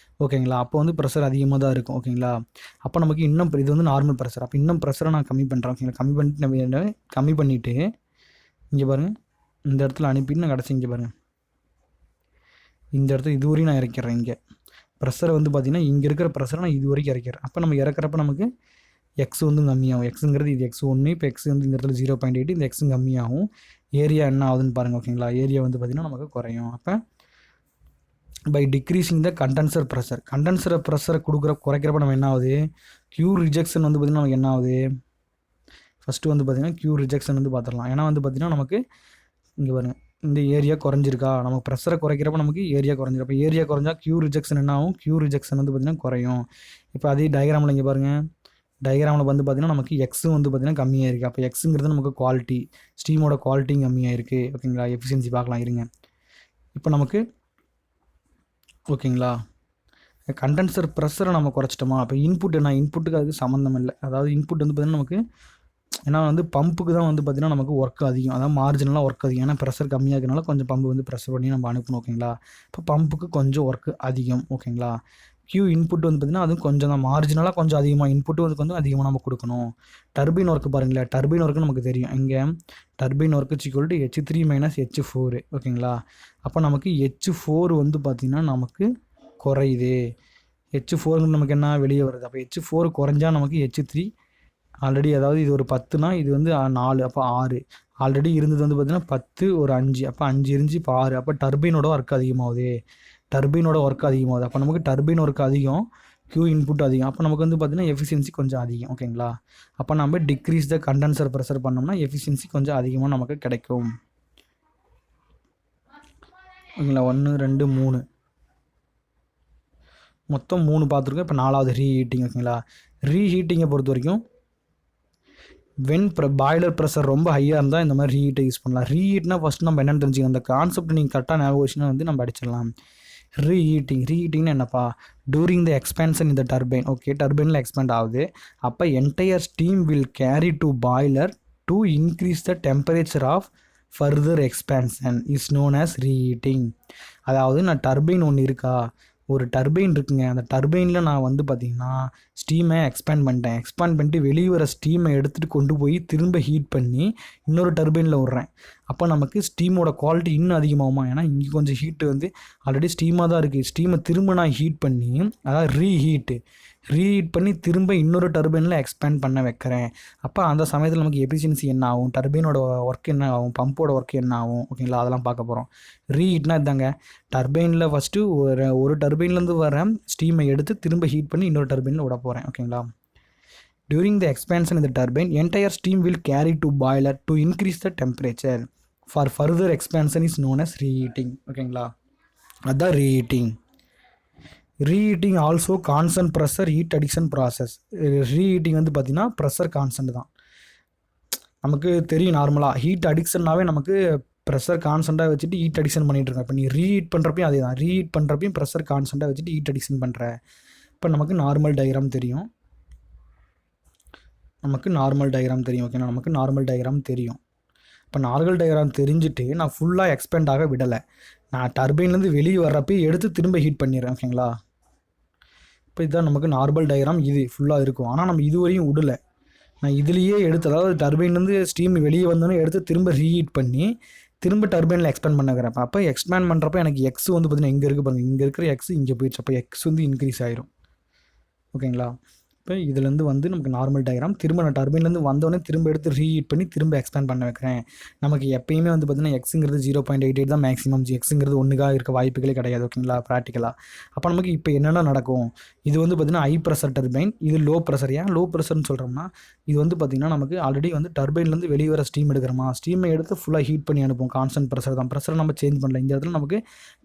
ஓகேங்களா, அப்போ வந்து ப்ரெஷர் அதிகமாக தான் இருக்கும். ஓகேங்களா, அப்போ நமக்கு இன்னும் இது வந்து நார்மல் ப்ரெஷர். அப்போ இன்னும் ப்ரெஷரை நான் கம்மி பண்ணுறேன். ஓகேங்களா, கம்மி பண்ணிவிட்டு இங்கே பாருங்கள், இந்த இடத்துல அனுப்பிட்டு நான் கடைசி இங்கே பாருங்கள், இந்த இடத்துல இது வரையும் நான் இறக்கிறேன். இங்கே ப்ரெஷரை வந்து பார்த்திங்கன்னா இங்கே இருக்கிற ப்ரெஷரை நான் இது வரைக்கும் இறக்கிறேன். அப்போ நம்ம இறக்குறப்ப நமக்கு எக்ஸ் வந்து கம்மியாகும். எக்ஸுங்கிறது இது x1, இப்போ எக்ஸ் வந்து இந்த இடத்துல 0.8, இந்த எக்ஸும் கம்மியாகும். ஏரியா என்ன ஆகுதுன்னு பாருங்கள். ஓகேங்களா, ஏரியா வந்து பார்த்திங்கன்னா நமக்கு குறையும். அப்போ by decreasing the condenser pressure, condenser ப்ரெஷரை குறைக்கிறப்ப நம்ம என்ன ஆகுது, க்யூ ரிஜெக்ஷன் வந்து பார்த்திங்கன்னா நமக்கு என்ன ஆகுது, ஃபஸ்ட்டு வந்து பார்த்திங்கன்னா க்யூ ரிஜெக்ஷன் வந்து பார்த்துடலாம். ஏன்னா வந்து பார்த்திங்கன்னா நமக்கு இங்கே பாருங்கள், இந்த ஏரியா குறைஞ்சிருக்கா, நமக்கு ப்ரெஷரை குறைக்கிறப்ப நமக்கு ஏரியா குறைஞ்சிருப்போ ஏரியா குறைஞ்சா க்யூ ரிஜெக்ஷன் என்ன ஆகும், க்யூ ரிஜெக்ஷன் வந்து பார்த்திங்கன்னா குறையும். இப்போ அதே டயக்ராமில் இங்கே பாருங்கள், டயக்ராமில் வந்து பார்த்திங்கன்னா நமக்கு எக்ஸும் வந்து பார்த்திங்கன்னா கம்மியாக இருக்குது. அப்போ எக்ஸுங்கிறது நமக்கு குவாலிட்டி, ஸ்டீமோட குவாலிட்டியும் கம்மியாக இருக்குது. ஓகேங்களா, எஃபிஷியன்சி பார்க்கலாம் இருங்க. இப்போ நமக்கு ஓகேங்களா, கண்டென்சர் ப்ரெஷரை நம்ம குறைச்சிட்டோமா, அப்போ இன்புட் என்ன, இன்புட்டுக்கு அதுக்கு சம்மந்தம் இல்லை. அதாவது இன்புட் வந்து பார்த்திங்கன்னா நமக்கு ஏன்னா வந்து பம்புக்கு தான் வந்து பார்த்திங்கன்னா நமக்கு ஒர்க் அதிகம், அதாவது மார்ஜினலாக ஒர்க் அதிகம். ஏன்னா ப்ரெஷர் கம்மியாக இருக்கிறனால கொஞ்சம் பம்பு வந்து ப்ரெஷர் பண்ணி நம்ம அனுப்பணும். ஓகேங்களா, இப்போ பம்புக்கு கொஞ்சம் ஒர்க்கு அதிகம். ஓகேங்களா, க்யூ இன்புட் வந்து பார்த்திங்கன்னா அதுவும் கொஞ்சம் தான், மார்ஜினலாக கொஞ்சம் அதிகமாக, இன்புட்டு வந்து கொஞ்சம் அதிகமாக நம்ம கொடுக்கணும். டர்பைன் ஒர்க்கு பாருங்களேன், டர்பைன் ஒர்க்கு நமக்கு தெரியும். இங்கே turbine work equal to H3 - H4. ஓகேங்களா, அப்போ நமக்கு H4 வந்து பார்த்திங்கன்னா நமக்கு குறையுது. H4 நமக்கு என்ன வெளியே வருது. அப்போ H4 குறைஞ்சா நமக்கு H3 ஆல்ரெடி, அதாவது இது ஒரு 10னா இது வந்து 4, அப்போ 6. ஆல்ரெடி இருந்தது வந்து பார்த்திங்கன்னா 10, ஒரு 5, அப்போ 5 இருந்துச்சு, இப்போ 6. அப்போ டர்பைனோட ஒர்க் அதிகமாகுது, டர்பைனோட ஒர்க் அதிகமாகுது. அப்போ நமக்கு டர்பைன் ஒர்க் அதிகம், க்யூ இன்புட் அதிகம். அப்போ நமக்கு வந்து பார்த்திங்கன்னா எஃபிஷியன்சி கொஞ்சம் அதிகம். ஓகேங்களா, அப்போ நம்ம டிக்ரீஸ் த கண்டென்சர் ப்ரெஷர் பண்ணோம்னா எஃபிஷியன்சி கொஞ்சம் அதிகமாக நமக்கு கிடைக்கும். ஓகேங்களா, 1 2 3 மொத்தம் 3 பார்த்துருக்கோம். இப்போ 4வது ரீஹீட்டிங். ஓகேங்களா, ரீஹீட்டிங்கை பொறுத்த வரைக்கும் பாய்லர் ப்ரெஷர் ரொம்ப ஹையாக இருந்தால் இந்த மாதிரி ரீஹீட்டை யூஸ் பண்ணலாம். ரீஹீட்னா ஃபஸ்ட்டு நம்ம என்னென்னு தெரிஞ்சுக்கணும், அந்த கான்செப்ட் நீங்கள் கரெக்டாக ஞாபகம் வந்து நம்ம அடிச்சிடலாம். ரீஹீட்டிங்னா என்னப்பா, டூரிங் த எக்ஸ்பேன்ஷன் இந்த டர்பைன். ஓகே, டர்பைனில் எக்ஸ்பேண்ட் ஆகுது. அப்போ entire steam will carry to boiler to increase the temperature of further expansion is known as reheating. அதாவது நான் டர்பைன் ஒன்று இருக்கா, ஒரு டர்பைன் இருக்குங்க, அந்த டர்பைனில் நான் வந்து பார்த்திங்கன்னா ஸ்டீமை எக்ஸ்பேண்ட் பண்ணிட்டு வெளியே வர ஸ்டீமை எடுத்துகிட்டு கொண்டு போய் திரும்ப ஹீட் பண்ணி இன்னொரு டர்பைனில் விட்றேன். அப்போ நமக்கு ஸ்டீமோட குவாலிட்டி இன்னும் அதிகமாகுமா, ஏன்னா இங்கே கொஞ்சம் ஹீட்டு வந்து ஆல்ரெடி ஸ்டீமாக தான் இருக்குது. ஸ்டீமை திரும்ப நான் ஹீட் பண்ணி, அதாவது ரீஹீட் பண்ணி திரும்ப இன்னொரு டர்பைனில் எக்ஸ்பேண்ட் பண்ண வைக்கிறேன். அப்போ அந்த சமயத்தில் நமக்கு எஃபிஷியன்சி என்ன ஆகும், டர்பைனோட ஒர்க் என்ன ஆகும், பம்போட ஒர்க் என்ன ஆகும். ஓகேங்களா, அதெல்லாம் பார்க்க போகிறோம். ரீஹீட்னா இதாங்க, டர்பைனில் ஃபஸ்ட்டு ஒரு டர்பைன்லேருந்து வர ஸ்டீமை எடுத்து திரும்ப ஹீட் பண்ணி இன்னொரு டர்பைனில் விட போகிறேன். ஓகேங்களா, டியூரிங் த எக்ஸ்பேன்ஷன் இந்த turbine entire steam will carry to boiler to increase the temperature for further expansion is known as reheating. ஓகேங்களா, அதுதான் reheating. Reheating also constant pressure heat addition process. Reheating வந்து பார்த்திங்கன்னா ப்ரெஷர் கான்ஸ்டன்ட் தான். நமக்கு தெரியும் நார்மலாக heat அடிக்ஷன்னாவே நமக்கு ப்ரெஷர் கான்ஸ்டண்ட்டாக வச்சுட்டு ஹீட் அடிக்ஷன் பண்ணிகிட்டு இருக்கோம். இப்போ நீ ரீஹீட் பண்ணுறப்பையும் அதே தான், ரீஹீட் பண்ணுறப்பையும் ப்ரெஷர் கான்ஸ்டண்ட்டாக வச்சுட்டு ஹீட் அடிக்ஷன் பண்ணுற. இப்போ நமக்கு நார்மல் டயக்ராம் தெரியும். ஓகேனா, நமக்கு நார்மல் டயக்ராம் தெரியும். இப்போ நார்மல் டயக்ராம் தெரிஞ்சுட்டு நான் ஃபுல்லாக எக்ஸ்பேண்ட் ஆக விடலை. நான் டர்பைன்லேருந்து வெளியே வர்றப்ப எடுத்து திரும்ப ஹீட் பண்ணிடுறேன். ஓகேங்களா? இப்போ இதுதான் நமக்கு நார்மல் டயக்ராம், இது ஃபுல்லாக இருக்கும். ஆனால் நம்ம இதுவரையும் விடலை. நான் இதுலேயே எடுத்து, அதாவது டர்பைன்லேருந்து ஸ்டீம் வெளியே வந்தோன்னே எடுத்து திரும்ப ரீஹீட் பண்ணி திரும்ப டர்பைனில் எக்ஸ்பேண்ட் பண்ணுறப்ப, அப்போ எக்ஸ்பேண்ட் பண்ணுறப்ப எனக்கு எக்ஸ் வந்து பார்த்தீங்கன்னா இங்கே இருக்குது பாருங்கள், இங்கே இருக்கிற எக்ஸ் இங்கே போயிடுச்சு. அப்போ எக்ஸ் வந்து இன்க்ரீஸ் ஆயிரும். ஓகேங்களா? இப்போ இதுலேருந்து வந்து நமக்கு நார்மல் டயக்ராம். திரும்ப நான் டர்பைன்லேருந்து வந்தோடனே திரும்ப எடுத்து ரீஹீட் பண்ணி திரும்ப எக்ஸ்பேண்ட் பண்ண வைக்கிறேன். நமக்கு எப்பயுமே வந்து பார்த்தீங்கன்னா எக்ஸுங்கிறது 0.88 தான் மேக்ஸிமம். எக்ஸுங்கிறது ஒன்றுக்காக இருக்க வாய்ப்புகளே கிடையாது. ஓகேங்களா? ப்ராக்டிக்கலாக. அப்போ நமக்கு இப்போ என்னென்ன நடக்கும், இது வந்து பார்த்தீங்கன்னா ஹை ப்ரெஷர் டர்பைன், இது லோ ப்ரெஷர். ஏன் லோ ப்ரெஷர்னு சொல்கிறோம்னா, இது வந்து பார்த்திங்கன்னா நமக்கு ஆல்ரெடி வந்து டர்பைன்லேருந்து வெளியே வர ஸ்டீம் எடுக்கிறோமா, ஸ்டீமை எடுத்து ஃபுல்லாக ஹீட் பண்ணி அனுப்பும். கான்ஸ்டன்ட் ப்ரெஷர் தான், ப்ரெஷரை நம்ம சேஞ்ச் பண்ணல. இந்த இடத்துல நமக்கு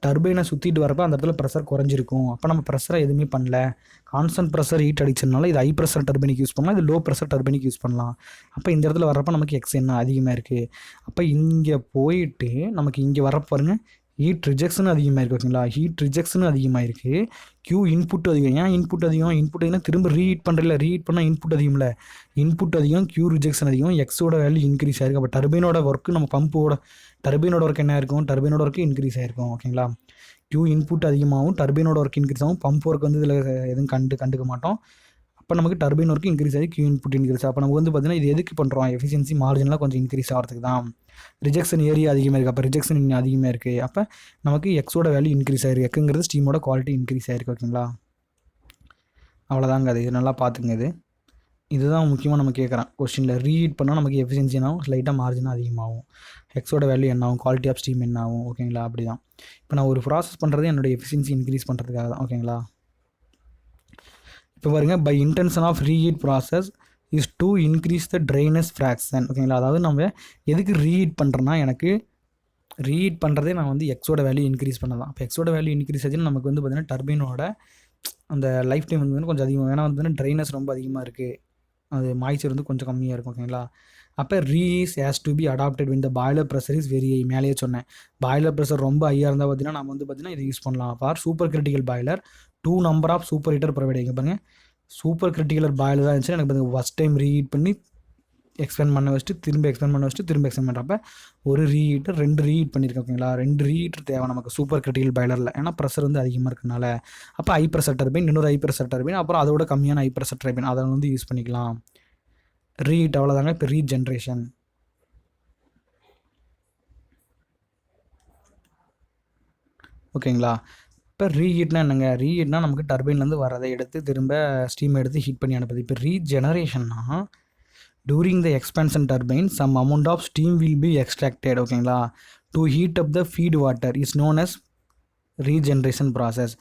டர்பைனை சுற்றிட்டு வரப்போ அந்த இடத்துல ப்ரெஷர் குறைஞ்சிருக்கும். அப்போ நம்ம ப்ரெஷரை எதுவுமே பண்ணல, கான்ஸ்டன்ட் ப்ரெஷர் ஹீட் அடிச்சதுனால இது ஹை ப்ரெஷர் டர்பைனுக்கு யூஸ் பண்ணலாம், இது லோ ப்ரெஷர் டர்பைனுக்கு யூஸ் பண்ணலாம். அப்போ இந்த இடத்துல வரப்போ நமக்கு எக்ஸ் என்ன அதிகமாக இருக்குது. அப்போ இங்கே போயிட்டு நமக்கு இங்கே வரப்போ பாருங்கள், ஹீட் ரிஜெக்ஷன் அதிகமாக இருக்குது. ஓகேங்களா? ஹீட் ரிஜெக்ஷன் அதிகமாக இருக்குது. Q இன்புட் அதிகம். ஏன் இன்புட் அதிகம்? இன்புட் அதிகம்னா திரும்ப ரீஹீட் பண்ணுறதில்ல, ரீஹீட் பண்ணால் இன்புட் அதிகம்ல, இன்புட் அதிகம், Q ரிஜெக்ஷன் அதிகம், எக்ஸோட வேல்யூ இன்க்ரீஸ் ஆகிருக்கு. அப்போ டர்பைனோட ஒர்க்கு, நம்ம பம்போட டர்பைனோட ஒர்க் என்ன இருக்கும், டர்பைனோட ஒர்க்கு இன்க்ரீஸ் ஆகிருக்கும். ஓகேங்களா? Q இன்புட் அதிகமாகவும் டர்பைனோட ஒர்க் இன்க்ரீஸ் ஆகும். பம்ப் ஒர்க் வந்து இதில் எதுவும் கண்டுக்க மாட்டோம். அப்போ நமக்கு டர்பைன் ஒர்க்கு இன்க்ரீஸ் ஆகி Q இன்புட் இன்க்ரீஸ். அப்போ நம்ம வந்து பார்த்தீங்கன்னா இது எதுக்கு பண்ணுறோம், எஃபிஷியன்சி மார்ஜினலாக கொஞ்சம் இன்க்ரீஸ் ஆகிறதுக்கு தான். ரிஜெக்ஷன் ஏரியா அதிகமாக இருக்குது. அப்போ ரிஜெக்ஷன் அதிகமாக இருக்குது. அப்போ நமக்கு எக்ஸோட வேல்யூ இன்க்ரீஸ் ஆகிருக்கு. எக்குங்கிறது ஸ்டீமோட குவாலிட்டி இன்க்ரீஸ் ஆகிருக்கு. ஓகேங்களா? அவ்வளோதாங்க. அது இது நல்லா பார்த்துங்க. இதுதான் முக்கியமாக நம்ம கேட்குறேன் கொஸ்டினில். ரீஹீட் பண்ணால் நமக்கு எஃபிஷியன்சி என்னாகும், லைட்டாக மார்ஜினாக அதிகமாகும். எக்ஸோட வேல்யூ என்ன ஆகும், குவாலிட்டி ஆஃப் ஸ்டீம் என்ன ஆகும். ஓகேங்களா? அப்படி தான். இப்போ நான் ஒரு ப்ராசஸ் பண்ணுறது என்னோடய எஃபிஷியன்சி இன்க்ரீஸ் பண்ணுறதுக்காக தான். ஓகேங்களா? இப்போ பாருங்க, by intention of reheat process is to increase the dryness fraction. ஓகேங்களா? அதாவது நம்ம எதுக்கு ரீஹீட் பண்ணுறோன்னா, எனக்கு ரீஹீட் பண்ணுறதே நான் வந்து எக்ஸோட வேல்யூ இன்க்ரீஸ் பண்ணலாம். அப்போ எக்ஸோட வேல்யூ இன்க்ரீஸ் ஆச்சுன்னா நமக்கு வந்து பார்த்திங்கன்னா டர்பைனோட அந்த லைஃப் டைம் வந்து கொஞ்சம் அதிகமாக, ஏன்னா வந்து ட்ரைனஸ் ரொம்ப அதிகமாக இருக்குது, அது மாய்ச்சர் வந்து கொஞ்சம் கம்மியாக இருக்கும். ஓகேங்களா? அப்போ reheat has to be adopted when the boiler pressure is very high. மேலேயே சொன்னேன், பாய்லர் ப்ரெஷர் ரொம்ப ஹையாக இருந்தால் பார்த்தீங்கன்னா நம்ம வந்து பார்த்திங்கன்னா இதை யூஸ் பண்ணலாம். For super critical boiler 2 number of super heater provide. இங்கே பாருங்கள், சூப்பர் கிரிட்டிக்கல் பாய்லர் தான் இருந்துச்சு. எனக்கு பாருங்கள் ஃபஸ்ட் டைம் ரீஹீட் பண்ணி எக்ஸ்பேண்ட் பண்ண வச்சுட்டு திரும்ப எக்ஸ்பேண்ட் பண்ண வச்சுட்டு திரும்ப எக்ஸ்பேண்ட் பண்ணுறப்ப ஒரு ரீஹீட்டர் 2 ரீஹீட் பண்ணியிருக்கேன். ஓகேங்களா? 2 ரீஹீட்டர் தேவை நமக்கு சூப்பர் கிரிட்டிக்கல் பாய்லரில், ஏன்னா ப்ரெஷர் வந்து அதிகமாக இருக்கனால. அப்போ ஹை ப்ரெஷர் டர்பைன், இன்னொரு ஹை ப்ரெஷர் டர்பைன், அப்புறம் அதோட கம்மியான ஹை ப்ரெஷர் டர்பைன், அதை வந்து யூஸ் பண்ணிக்கலாம். ரீஹீட் அவ்வளோதாங்க. இப்போ ரீஜென்ரேஷன். ஓகேங்களா? இப்போ ரீஹீட்னா என்னங்க, ரீஹீட்னா நமக்கு டர்பைன்லேருந்து வரதை எடுத்து திரும்ப ஸ்டீம் எடுத்து ஹீட் பண்ணி அனுப்புது. இப்போ ரீஜெனரேஷன்னா during the expansion turbine some amount of steam will be extracted. ஓகேங்களா? to heat up the feed water is known as regeneration process.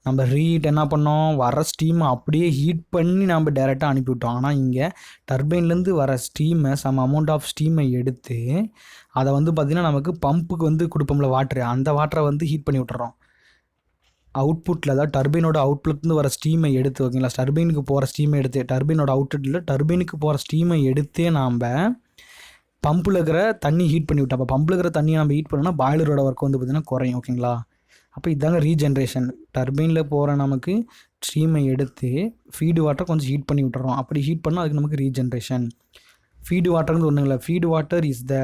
நம்ம ரீஹீட் என்ன பண்ணோம், வர ஸ்டீமை அப்படியே ஹீட் பண்ணி நம்ம டேரெக்டாக அனுப்பிவிட்டோம். ஆனால் இங்கே டர்பைன்லேருந்து வர ஸ்டீமை சம் அமௌண்ட் ஆஃப் ஸ்டீமை எடுத்து அதை வந்து பார்த்திங்கன்னா நமக்கு பம்புக்கு வந்து கொடுப்போம்ல வாட்ரு, அந்த வாட்டரை வந்து ஹீட் பண்ணி விட்டுறோம். அவுட்புட்டில் தான் டர்பைனோட அவுட்புட்லேருந்து வர ஸ்டீமை எடுத்து, ஓகேங்களா, டர்பைனுக்கு போகிற ஸ்டீமை எடுத்து, டர்பைனோட அவுட்புட்டில் டர்பைனுக்கு போகிற ஸ்டீமை எடுத்தே நாம் பம்பில் இருக்கிற தண்ணி ஹீட் பண்ணி விட்டோம். அப்போ பம்பில் இருக்கிற தண்ணியை நம்ம ஹீட் பண்ணோம்னா பாய்லரோட ஒர்க் வந்து பார்த்திங்கன்னா குறையும். ஓகேங்களா? அப்போ இதாங்க ரீஜென்ரேஷன். டர்பைனில் போகிற நமக்கு ஸ்டீமை எடுத்து ஃபீடு வாட்டர் கொஞ்சம் ஹீட் பண்ணி விட்டுறோம். அப்படி ஹீட் பண்ணால் அதுக்கு நமக்கு ரீஜென்ரேஷன். ஃபீடு வாட்டர்னு ஒன்றுங்களா, feed water is the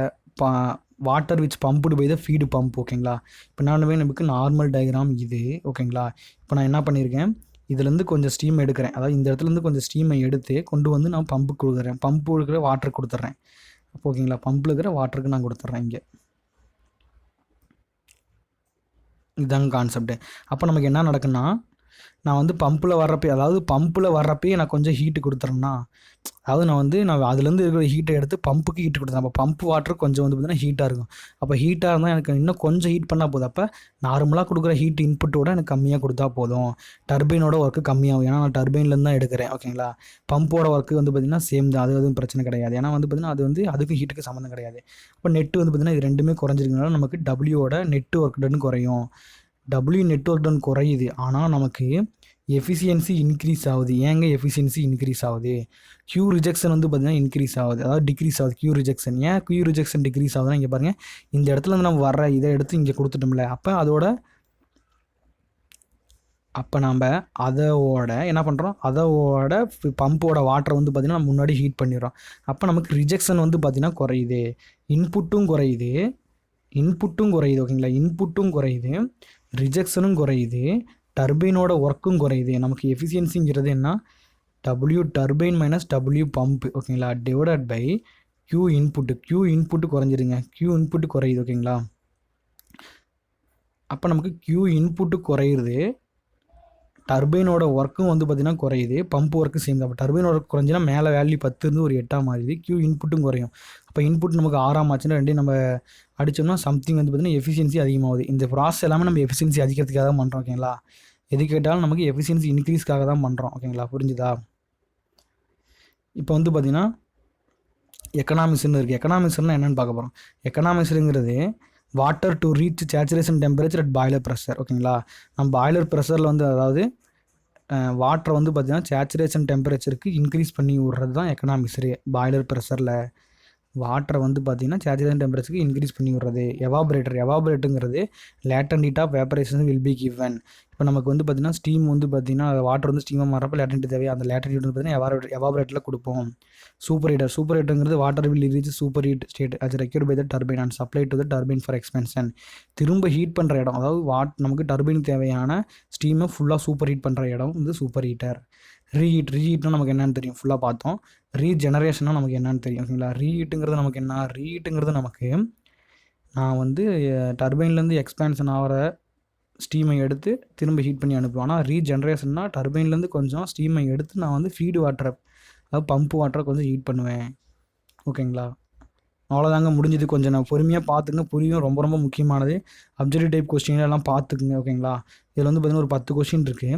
water which pumped by the feed pump. ஓகேங்களா? இப்போ நமக்கு நார்மல் டயக்ராம் இது. ஓகேங்களா? இப்போ நான் என்ன பண்ணியிருக்கேன், இதுலேருந்து கொஞ்சம் ஸ்டீம் எடுக்கிறேன், அதாவது இந்த இடத்துலேருந்து கொஞ்சம் ஸ்டீமை எடுத்து கொண்டு வந்து நான் பம்புக்கு கொடுக்குறேன், பம்பு இருக்கிற வாட்டர் கொடுத்துட்றேன். அப்போ ஓகேங்களா, பம்பில் இருக்கிற வாட்டருக்கு நான் கொடுத்துட்றேன். இங்கே இதுதாங்க கான்செப்ட்டு. அப்போ நமக்கு என்ன நடக்குன்னா, நான் வந்து பம்பில் வர்றப்பே நான் கொஞ்சம் ஹீட்டு கொடுத்துறேன்னா, அதாவது நான் அதுலேருந்து இருக்கிற ஹீட்டை எடுத்து பம்புக்கு ஹீட்டு கொடுத்தேன். அப்போ பம்ப் வாட்டர் கொஞ்சம் வந்து பார்த்திங்கன்னா ஹீட்டாக இருக்கும். அப்போ ஹீட்டாக இருந்தால் எனக்கு இன்னும் கொஞ்சம் ஹீட் பண்ணால் போதும். அப்போ நார்மலாக கொடுக்குற ஹீட் இன்புட்டோட எனக்கு கம்மியாக கொடுத்தா போதும். டர்பைனோட ஒர்க்கு கம்மியாகும், ஏன்னா நான் டர்பைன்லேருந்து தான் எடுக்கிறேன். ஓகேங்களா? பம்போட ஒர்க்கு வந்து பார்த்திங்கன்னா சேம் தான், அது எதுவும் பிரச்சனை கிடையாது. ஏன்னா வந்து பார்த்திங்கன்னா அது வந்து அதுக்கு ஹீட்டுக்கு சம்மந்தம் கிடையாது. அப்போ நெட்டு வந்து பார்த்திங்கன்னா இது ரெண்டுமே குறைஞ்சிருக்கனால நமக்கு டபிள்யூட நெட் ஒர்க் டன் குறையும். டபிள்யூ நெட் ஒர்க் டன் குறையுது, ஆனால் நமக்கு எஃபிஷியன்சி இன்க்ரீஸ் ஆகுது. ஏங்க எஃபிஷியன்சி இன்க்ரீஸ் ஆகுது, Q ரிஜெக்ஷன் வந்து பார்த்திங்கன்னா இன்க்ரீஸ் ஆகுது, அதாவது டிக்ரீஸ் ஆகுது Q ரிஜெக்ஷன். ஏன் Q ரிஜெக்ஷன் டிக்ரீஸ் ஆகுதுன்னா, இங்கே பாருங்கள், இந்த இடத்துல வந்து நம்ம வர இதை எடுத்து இங்கே கொடுத்துட்டோம்ல, அப்போ அதோட அப்போ நம்ம அதோட என்ன பண்ணுறோம், அதோட பம்போட வாட்டரை வந்து பார்த்திங்கன்னா நம்ம முன்னாடி ஹீட் பண்ணிடுறோம். அப்போ நமக்கு ரிஜெக்ஷன் வந்து பார்த்திங்கன்னா குறையுது, இன்புட்டும் குறையுது, ஓகேங்களா. இன்புட்டும் குறையுது, ரிஜெக்ஷனும் குறையுது, டர்பைனோட ஒர்க்கும் குறையுது. நமக்கு எஃபிஷியன்சிங்கிறது என்ன, W turbine minus W pump, ஓகேங்களா, டிவைடட் பை Q இன்புட்டு குறைஞ்சிருங்க, Q இன்புட்டு குறையுது, ஓகேங்களா. அப்போ நமக்கு Q இன்புட்டு குறையுது, டர்பைனோட ஒர்க்கும் வந்து பார்த்திங்கன்னா குறையுது, பம்ப் ஒர்க்கு சேர்ந்து. அப்போ டர்பைன் ஒர்க் குறைஞ்சினா மேலே வேல்யூ 10 இருந்து ஒரு 8 மாறுது, Q இன்புட்டும் குறையும். அப்போ இன்புட் நமக்கு 6 ஆச்சுன்னா ரெண்டையும் நம்ம அடித்தோம்னா சம்திங் வந்து பார்த்திங்கன்னா எஃபிஷியன்சி அதிகமாகுது. இந்த ப்ராசஸ் எல்லாமே நம்ம எஃபிஷியன்சி அதிகரிக்கிறதுக்காக தான் பண்ணுறோம், ஓகேங்களா. எது கேட்டாலும் நமக்கு எஃபிஷியன்சி இன்க்ரீஸ்க்காக தான் பண்ணுறோம், ஓகேங்களா. புரிஞ்சுதா? இப்போ வந்து பார்த்திங்கன்னா எக்கனாமிக்ஸ்னு இருக்குது. எக்கனாமிக்ஸ்னால் என்னென்னு பார்க்க போகிறோம். எக்கனாமிக்ஸுங்கிறது water to reach saturation temperature at boiler pressure, ஓகேங்களா. நம்ம பாய்லர் ப்ரெஷரில் வந்து அதாவது வாட்டரை வந்து பார்த்திங்கன்னா சேச்சுரேஷன் டெம்பரேச்சருக்கு இன்க்ரீஸ் பண்ணி விட்றது தான் எக்கனாமிக்ஸு. பாய்லர் ப்ரெஷரில் வாட்டரை வந்து பார்த்திங்கன்னா சேச்சுரேஷன் டெம்பரேச்சருக்கு இன்க்ரீஸ் பண்ணி விட்றது. எவாபரேட்டருங்கிறது latent heat of vaporisation will be given. இப்போ நமக்கு வந்து பார்த்திங்கன்னா ஸ்டீம் வந்து பார்த்திங்கன்னா வாட்டர் வந்து ஸ்டீமாக மாறப்போ லேட்டன்ட் தேவை, அந்த லேட்டன்ட் ஹீட் வந்து பார்த்திங்கன்னா எவாபரேட்டரில் கொடுப்போம். சூப்பர் ஹீட்டருங்கிறது water will reach super heat state as required by the turbine and supply to the turbine for expansion. திரும்ப ஹீட் பண்ணுற இடம், அதாவது நமக்கு டர்பைன் தேவையான ஸ்டீமை ஃபுல்லாக சூப்பர் ஹீட் பண்ணுற இடம் வந்து சூப்பர் ஹீட்டர். ரீஹீட்னா நமக்கு என்னன்னு தெரியும், ஃபுல்லாக பார்த்தோம். ரீஜெனரேஷன்னா நமக்கு என்னன்னு தெரியும், ஓகேங்களா. ரீஹீட்டுங்கிறது நமக்கு என்ன, ரீஹீட்டுங்கிறது நமக்கு நான் வந்து டர்பைன்லேருந்து எக்ஸ்பேன்ஷன் ஆகிற ஸ்டீமை எடுத்து திரும்ப ஹீட் பண்ணி அனுப்புவேன். ஆனால் ரீஜென்ரேஷன்னா டர்பைன்லேருந்து கொஞ்சம் ஸ்டீமை எடுத்து நான் வந்து ஃபீடு வாட்டரை, அதாவது பம்ப் வாட்டரை கொஞ்சம் ஹீட் பண்ணுவேன், ஓகேங்களா. அவ்வளோதாங்க, முடிஞ்சது. கொஞ்சம் நான் பொறுமையாக பார்த்துங்க, புரியும். ரொம்ப ரொம்ப முக்கியமானது. அப்ஜெக்டிவ் டைப் கொஸ்டின் எல்லாம் பார்த்துக்குங்க, ஓகேங்களா. இதில் வந்து பார்த்திங்கன்னா ஒரு 10 கொஸ்டின் இருக்குது.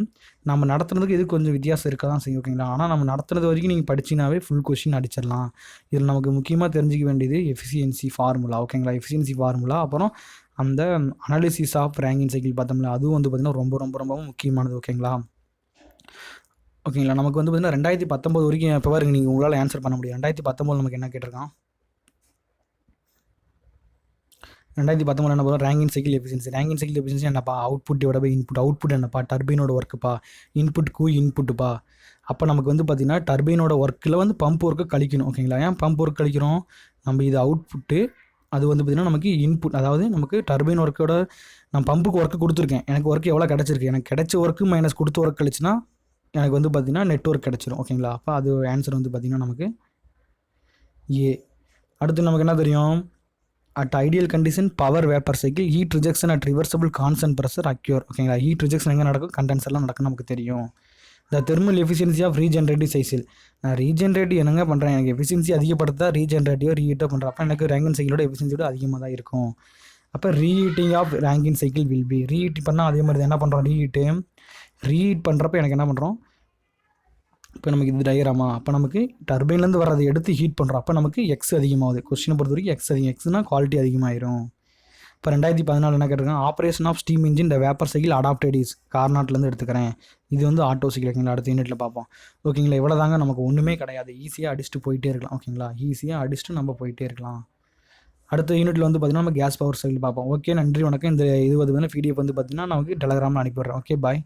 நம்ம நடத்துறதுக்கு இது கொஞ்சம் வித்தியாசம் இருக்க தான் செய்யும், ஓகேங்களா. ஆனால் நம்ம நடத்துறது வரைக்கும் நீங்கள் படிச்சினாவே ஃபுல் கொஸ்டின் அடிச்சிடலாம். இதில் நமக்கு முக்கியமாக தெரிஞ்சிக்க வேண்டியது எஃபிஷியன்சி ஃபார்முலா, ஓகேங்களா. எஃபிஷியன்சி ஃபார்முலா, அப்புறம் அந்த அனாலிசிஸ் ஆஃப் ரேங்கிங் சைக்கிள் பார்த்தோம்ல, அதுவும் வந்து பார்த்திங்கன்னா ரொம்ப ரொம்ப ரொம்ப முக்கியமானது, ஓகேங்களா. நமக்கு வந்து பார்த்திங்கன்னா 2019 வரைக்கும் இப்போ பாருங்க, நீங்கள் உங்களால் ஆன்சர் பண்ண முடியும். 2019 நமக்கு என்ன கேட்டிருக்கான், 2019 என்ன போகிறோம், ரேங்கிங் சைக்கிள் எஃபிஷியன்சி என்னப்பா, output divide by input. Output என்னப்பா, டர்பைனோட ஒர்க்குப்பா. இன்புட் இன்புட்டுப்பா. அப்போ நமக்கு வந்து பார்த்திங்கன்னா டர்பைனோட ஒர்க்கில் வந்து பம்ப் ஒர்க்கை கழிக்கணும், ஓகேங்களா. ஏன் பம்ப் ஒர்க் கழிக்கிறோம், நம்ம இது அவுட்புட்டு, அது வந்து பார்த்திங்கன்னா நமக்கு இன்புட், அதாவது நமக்கு டர்பைன் ஒர்க்கோட நான் பம்புக்கு ஒர்க்கு கொடுத்துருக்கேன், எனக்கு ஒர்க் எவ்வளோ கிடச்சிருக்கு, எனக்கு கிடைச்ச ஒர்க்கு மைனஸ் கொடுத்த ஒர்க் கழிச்சுன்னா எனக்கு வந்து பார்த்திங்கன்னா நெட்ஒர்க் கிடச்சிரும், ஓகேங்களா. அப்போ அது ஆன்சர் வந்து பார்த்திங்கன்னா நமக்கு ஏ. அடுத்து நமக்கு என்ன தெரியும், at ideal condition power vapour cycle heat rejection at reversible constant pressure occur, ஓகேங்களா. ஹீட் ரிஜெக்ஷன் எங்கே நடக்கும், கண்டென்சர்லாம் நடக்கும், நமக்கு தெரியும். The thermal efficiency of regenerative cycle. நான் ரீஜென்ரேட்டிவ் என்னங்க பண்ணுறேன், எனக்கு எஃபிஷியன்சி அதிகப்படுத்தா ரீஜென்ரேட்டிவோ ரீஹீட்டோ பண்ணுறேன். அப்போ எனக்கு ரேங்கின் சைக்கிளோட எஃபிஷியன்சியோட அதிகமாக தான் இருக்கும். அப்போ reheating of Rankine cycle will be, reheat பண்ணால் அதே மாதிரி தான் என்ன பண்ணுறோம், ரீஹீட் பண்ணுறப்ப எனக்கு என்ன பண்ணுறோம், இப்போ நமக்கு இது டயராமா, அப்போ நமக்கு டர்பைன்லேருந்து வர்றதை எடுத்து ஹீட் பண்ணுறோம், அப்போ நமக்கு எக்ஸ் அதிகமாகுது. கொஸ்டினை பொறுத்த வரைக்கும் எக்ஸ் அதிகம், எக்ஸ்னால் குவாலிட்டி அதிகமாகிடும். இப்போ 2014 என்ன கேட்டிருக்காங்க, ஆப்ரேஷன் ஆஃப் ஸ்டீம் இன்ஜின் இந்த வேப்பர் சைக்கிள் அடாப்டட் இஸ் கார்னாட்லேருந்து எடுத்துக்கிறேன். இது வந்து ஆட்டோ சைக்கிள், ஓகேங்களா. அடுத்த யூனிட்டில் பார்ப்போம், ஓகேங்களா. இவ்வளோ தாங்க, நமக்கு ஒன்றுமே கிடையாது, ஈஸியாக அடிச்சுட்டு போயிட்டே இருக்கலாம், ஓகேங்களா. ஈஸியாக அடிச்சுட்டு நம்ம போயிட்டே இருக்கலாம். அடுத்த யூனிட்டில் வந்து பார்த்திங்கன்னா நம்ம கேஸ் பவர் சைக்கிள் பார்ப்போம். ஓகே, நன்றி, வணக்கம். இந்த 20 PDF வந்து பார்த்திங்கன்னா நமக்கு டெலகிராமில் அனுப்பிடுறேன். ஓகே, பாய்.